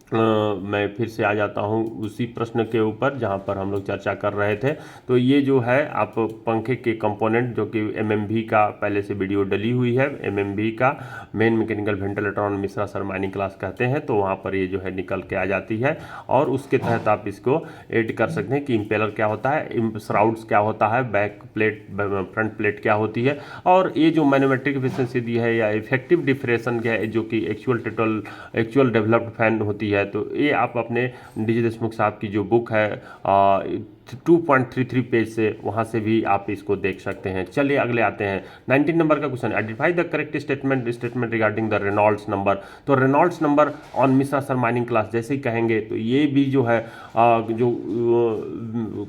मैं फिर से आ जाता हूँ उसी प्रश्न के ऊपर जहाँ पर हम लोग चर्चा कर रहे थे। तो ये जो है आप पंखे के कंपोनेंट जो कि एमएमवी का पहले से वीडियो डली हुई है, एमएमवी का main mechanical ventilator on Mishra sir mining class कहते हैं, तो वहाँ पर ये जो है निकल के आ जाती है और उसके तहत आप इसको ऐड कर सकते हैं कि इंपेलर क्या होता है, श्राउड्स क्या होता है, बैक प्लेट फ्रंट प्लेट क्या होती है, और ये जो मैनोमेट्रिक एफिशिएंसी दी है या इफेक्टिव डिफ्रेशन क्या है जो कि एक्चुअल डेवलप्ड फैन होती है। तो ये आप अपने डीजे देशमुख साहब की जो बुक है 2.33 पेज से वहाँ से भी आप इसको देख सकते हैं। चलिए अगले आते हैं 19 नंबर का question, identify the correct statement regarding the Reynolds number. तो Reynolds number on Mishra sir mining class जैसे ही कहेंगे तो ये भी जो है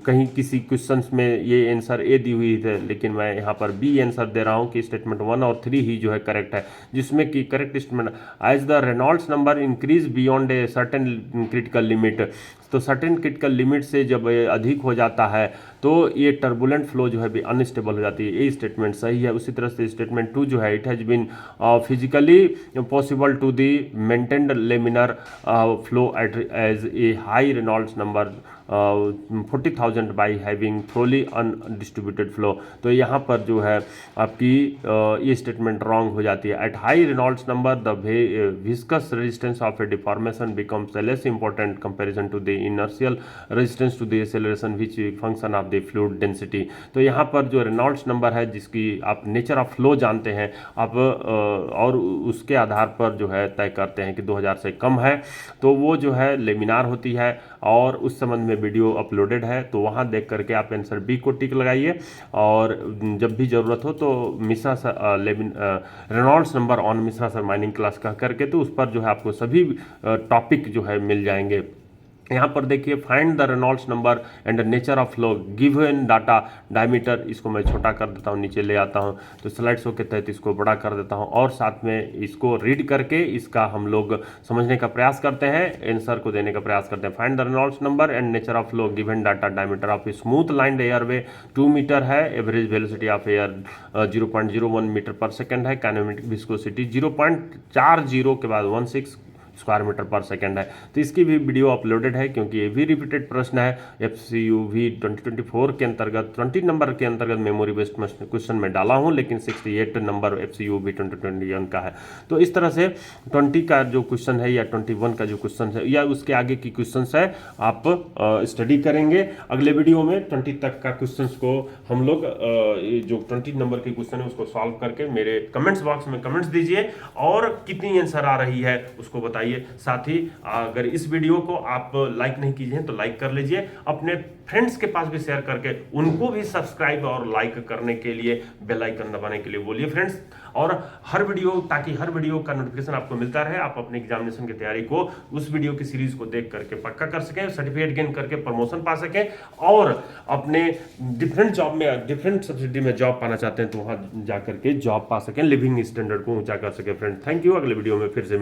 कहीं किसी क्वेश्चंस में ये आंसर ए दी हुई है, लेकिन मैं यहाँ पर बी आंसर दे रहा हूँ कि स्टेटमेंट 1 और 3 ही जो है करेक्ट है, जिसमें कि correct statement as the Reynolds number increase beyond a certain critical limit. तो सर्टेन क्रिटिकल लिमिट से जब अधिक हो जाता है तो ये टर्बुलेंट फ्लो जो है भी अनस्टेबल हो जाती है। ये स्टेटमेंट सही है। उसी तरह से स्टेटमेंट 2 जो है, it has been physically possible to the maintained laminar flow at as a high Reynolds number 40,000 by having thoroughly undistributed flow. तो यहाँ पर जो है आपकी ये स्टेटमेंट रॉन्ग हो जाती है। At high Reynolds number the viscous resistance of a deformation becomes less important comparison to the inertial resistance to the acceleration which function of the fluid density. तो यहाँ पर जो रेनॉल्ड्स नंबर है जिसकी आप नेचर ऑफ फ्लो जानते हैं आप और उसके आधार पर जो है तय करते हैं कि 2000 से कम है तो वो जो है लेमिनार होती है, और उस संबंध में वीडियो अपलोडेड है, तो वहाँ देख करके आप आंसर बी को टिक लगाइए। और जब भी ज़रूरत हो तो Mishra Reynolds number on Mishra sir mining class कह करके तो उस पर जो है आपको सभी टॉपिक जो है मिल जाएंगे। यहाँ पर देखिए find the Reynolds number and nature of flow given data diameter, इसको मैं छोटा कर देता हूँ, नीचे ले आता हूँ तो स्लाइड शो के तहत इसको बड़ा कर देता हूँ और साथ में इसको रीड करके इसका हम लोग समझने का प्रयास करते हैं, आंसर को देने का प्रयास करते हैं। Find the Reynolds number and nature of flow given data diameter of smooth lined airway 2 metre है, average velocity of air 0.01 metre per second है, काइनेमेटिक विस्कोसिटी 0.40 के बाद 16 स्क्वायर मीटर पर सेकेंड है। तो इसकी भी वीडियो अपलोडेड है क्योंकि ये भी रिपीटेड प्रश्न है FCUV 2024 के अंतर्गत 20 नंबर के अंतर्गत मेमोरी बेस्ड क्वेश्चन में डाला हूं, लेकिन 68 नंबर FCUV 2021 का है। तो इस तरह से 20 का जो क्वेश्चन है या 21 का जो क्वेश्चन है या उसके आगे की क्वेश्चन है आप स्टडी करेंगे। अगले वीडियो में 20 तक का क्वेश्चन को हम लोग जो 20 नंबर के क्वेश्चन है उसको सॉल्व करके मेरे कमेंट्स बॉक्स में कमेंट्स दीजिए और कितनी आंसर आ रही है उसको बताइए। साथ ही अगर इस वीडियो को आप लाइक नहीं कीजिए तो लाइक कर लीजिए, अपने फ्रेंड्स के पास भी शेयर करके उनको भी सब्सक्राइब और लाइक करने के लिए बेल आइकन दबाने के लिए बोलिए फ्रेंड्स। और हर वीडियो ताकि हर वीडियो का नोटिफिकेशन आपको मिलता रहे, आप अपने एग्जामिनेशन की तैयारी को उस वीडियो की सीरीज को देख करके पक्का कर सकें, सर्टिफिकेट गेन करके प्रमोशन पा सकें और अपने डिफरेंट जॉब में डिफरेंट सब्सिडी में जॉब पाना चाहते हैं तो वहां जाकर के जॉब पा सकें, लिविंग स्टैंडर्ड को ऊंचा कर सकें। फ्रेंड्स थैंक यू, अगले वीडियो में फिर से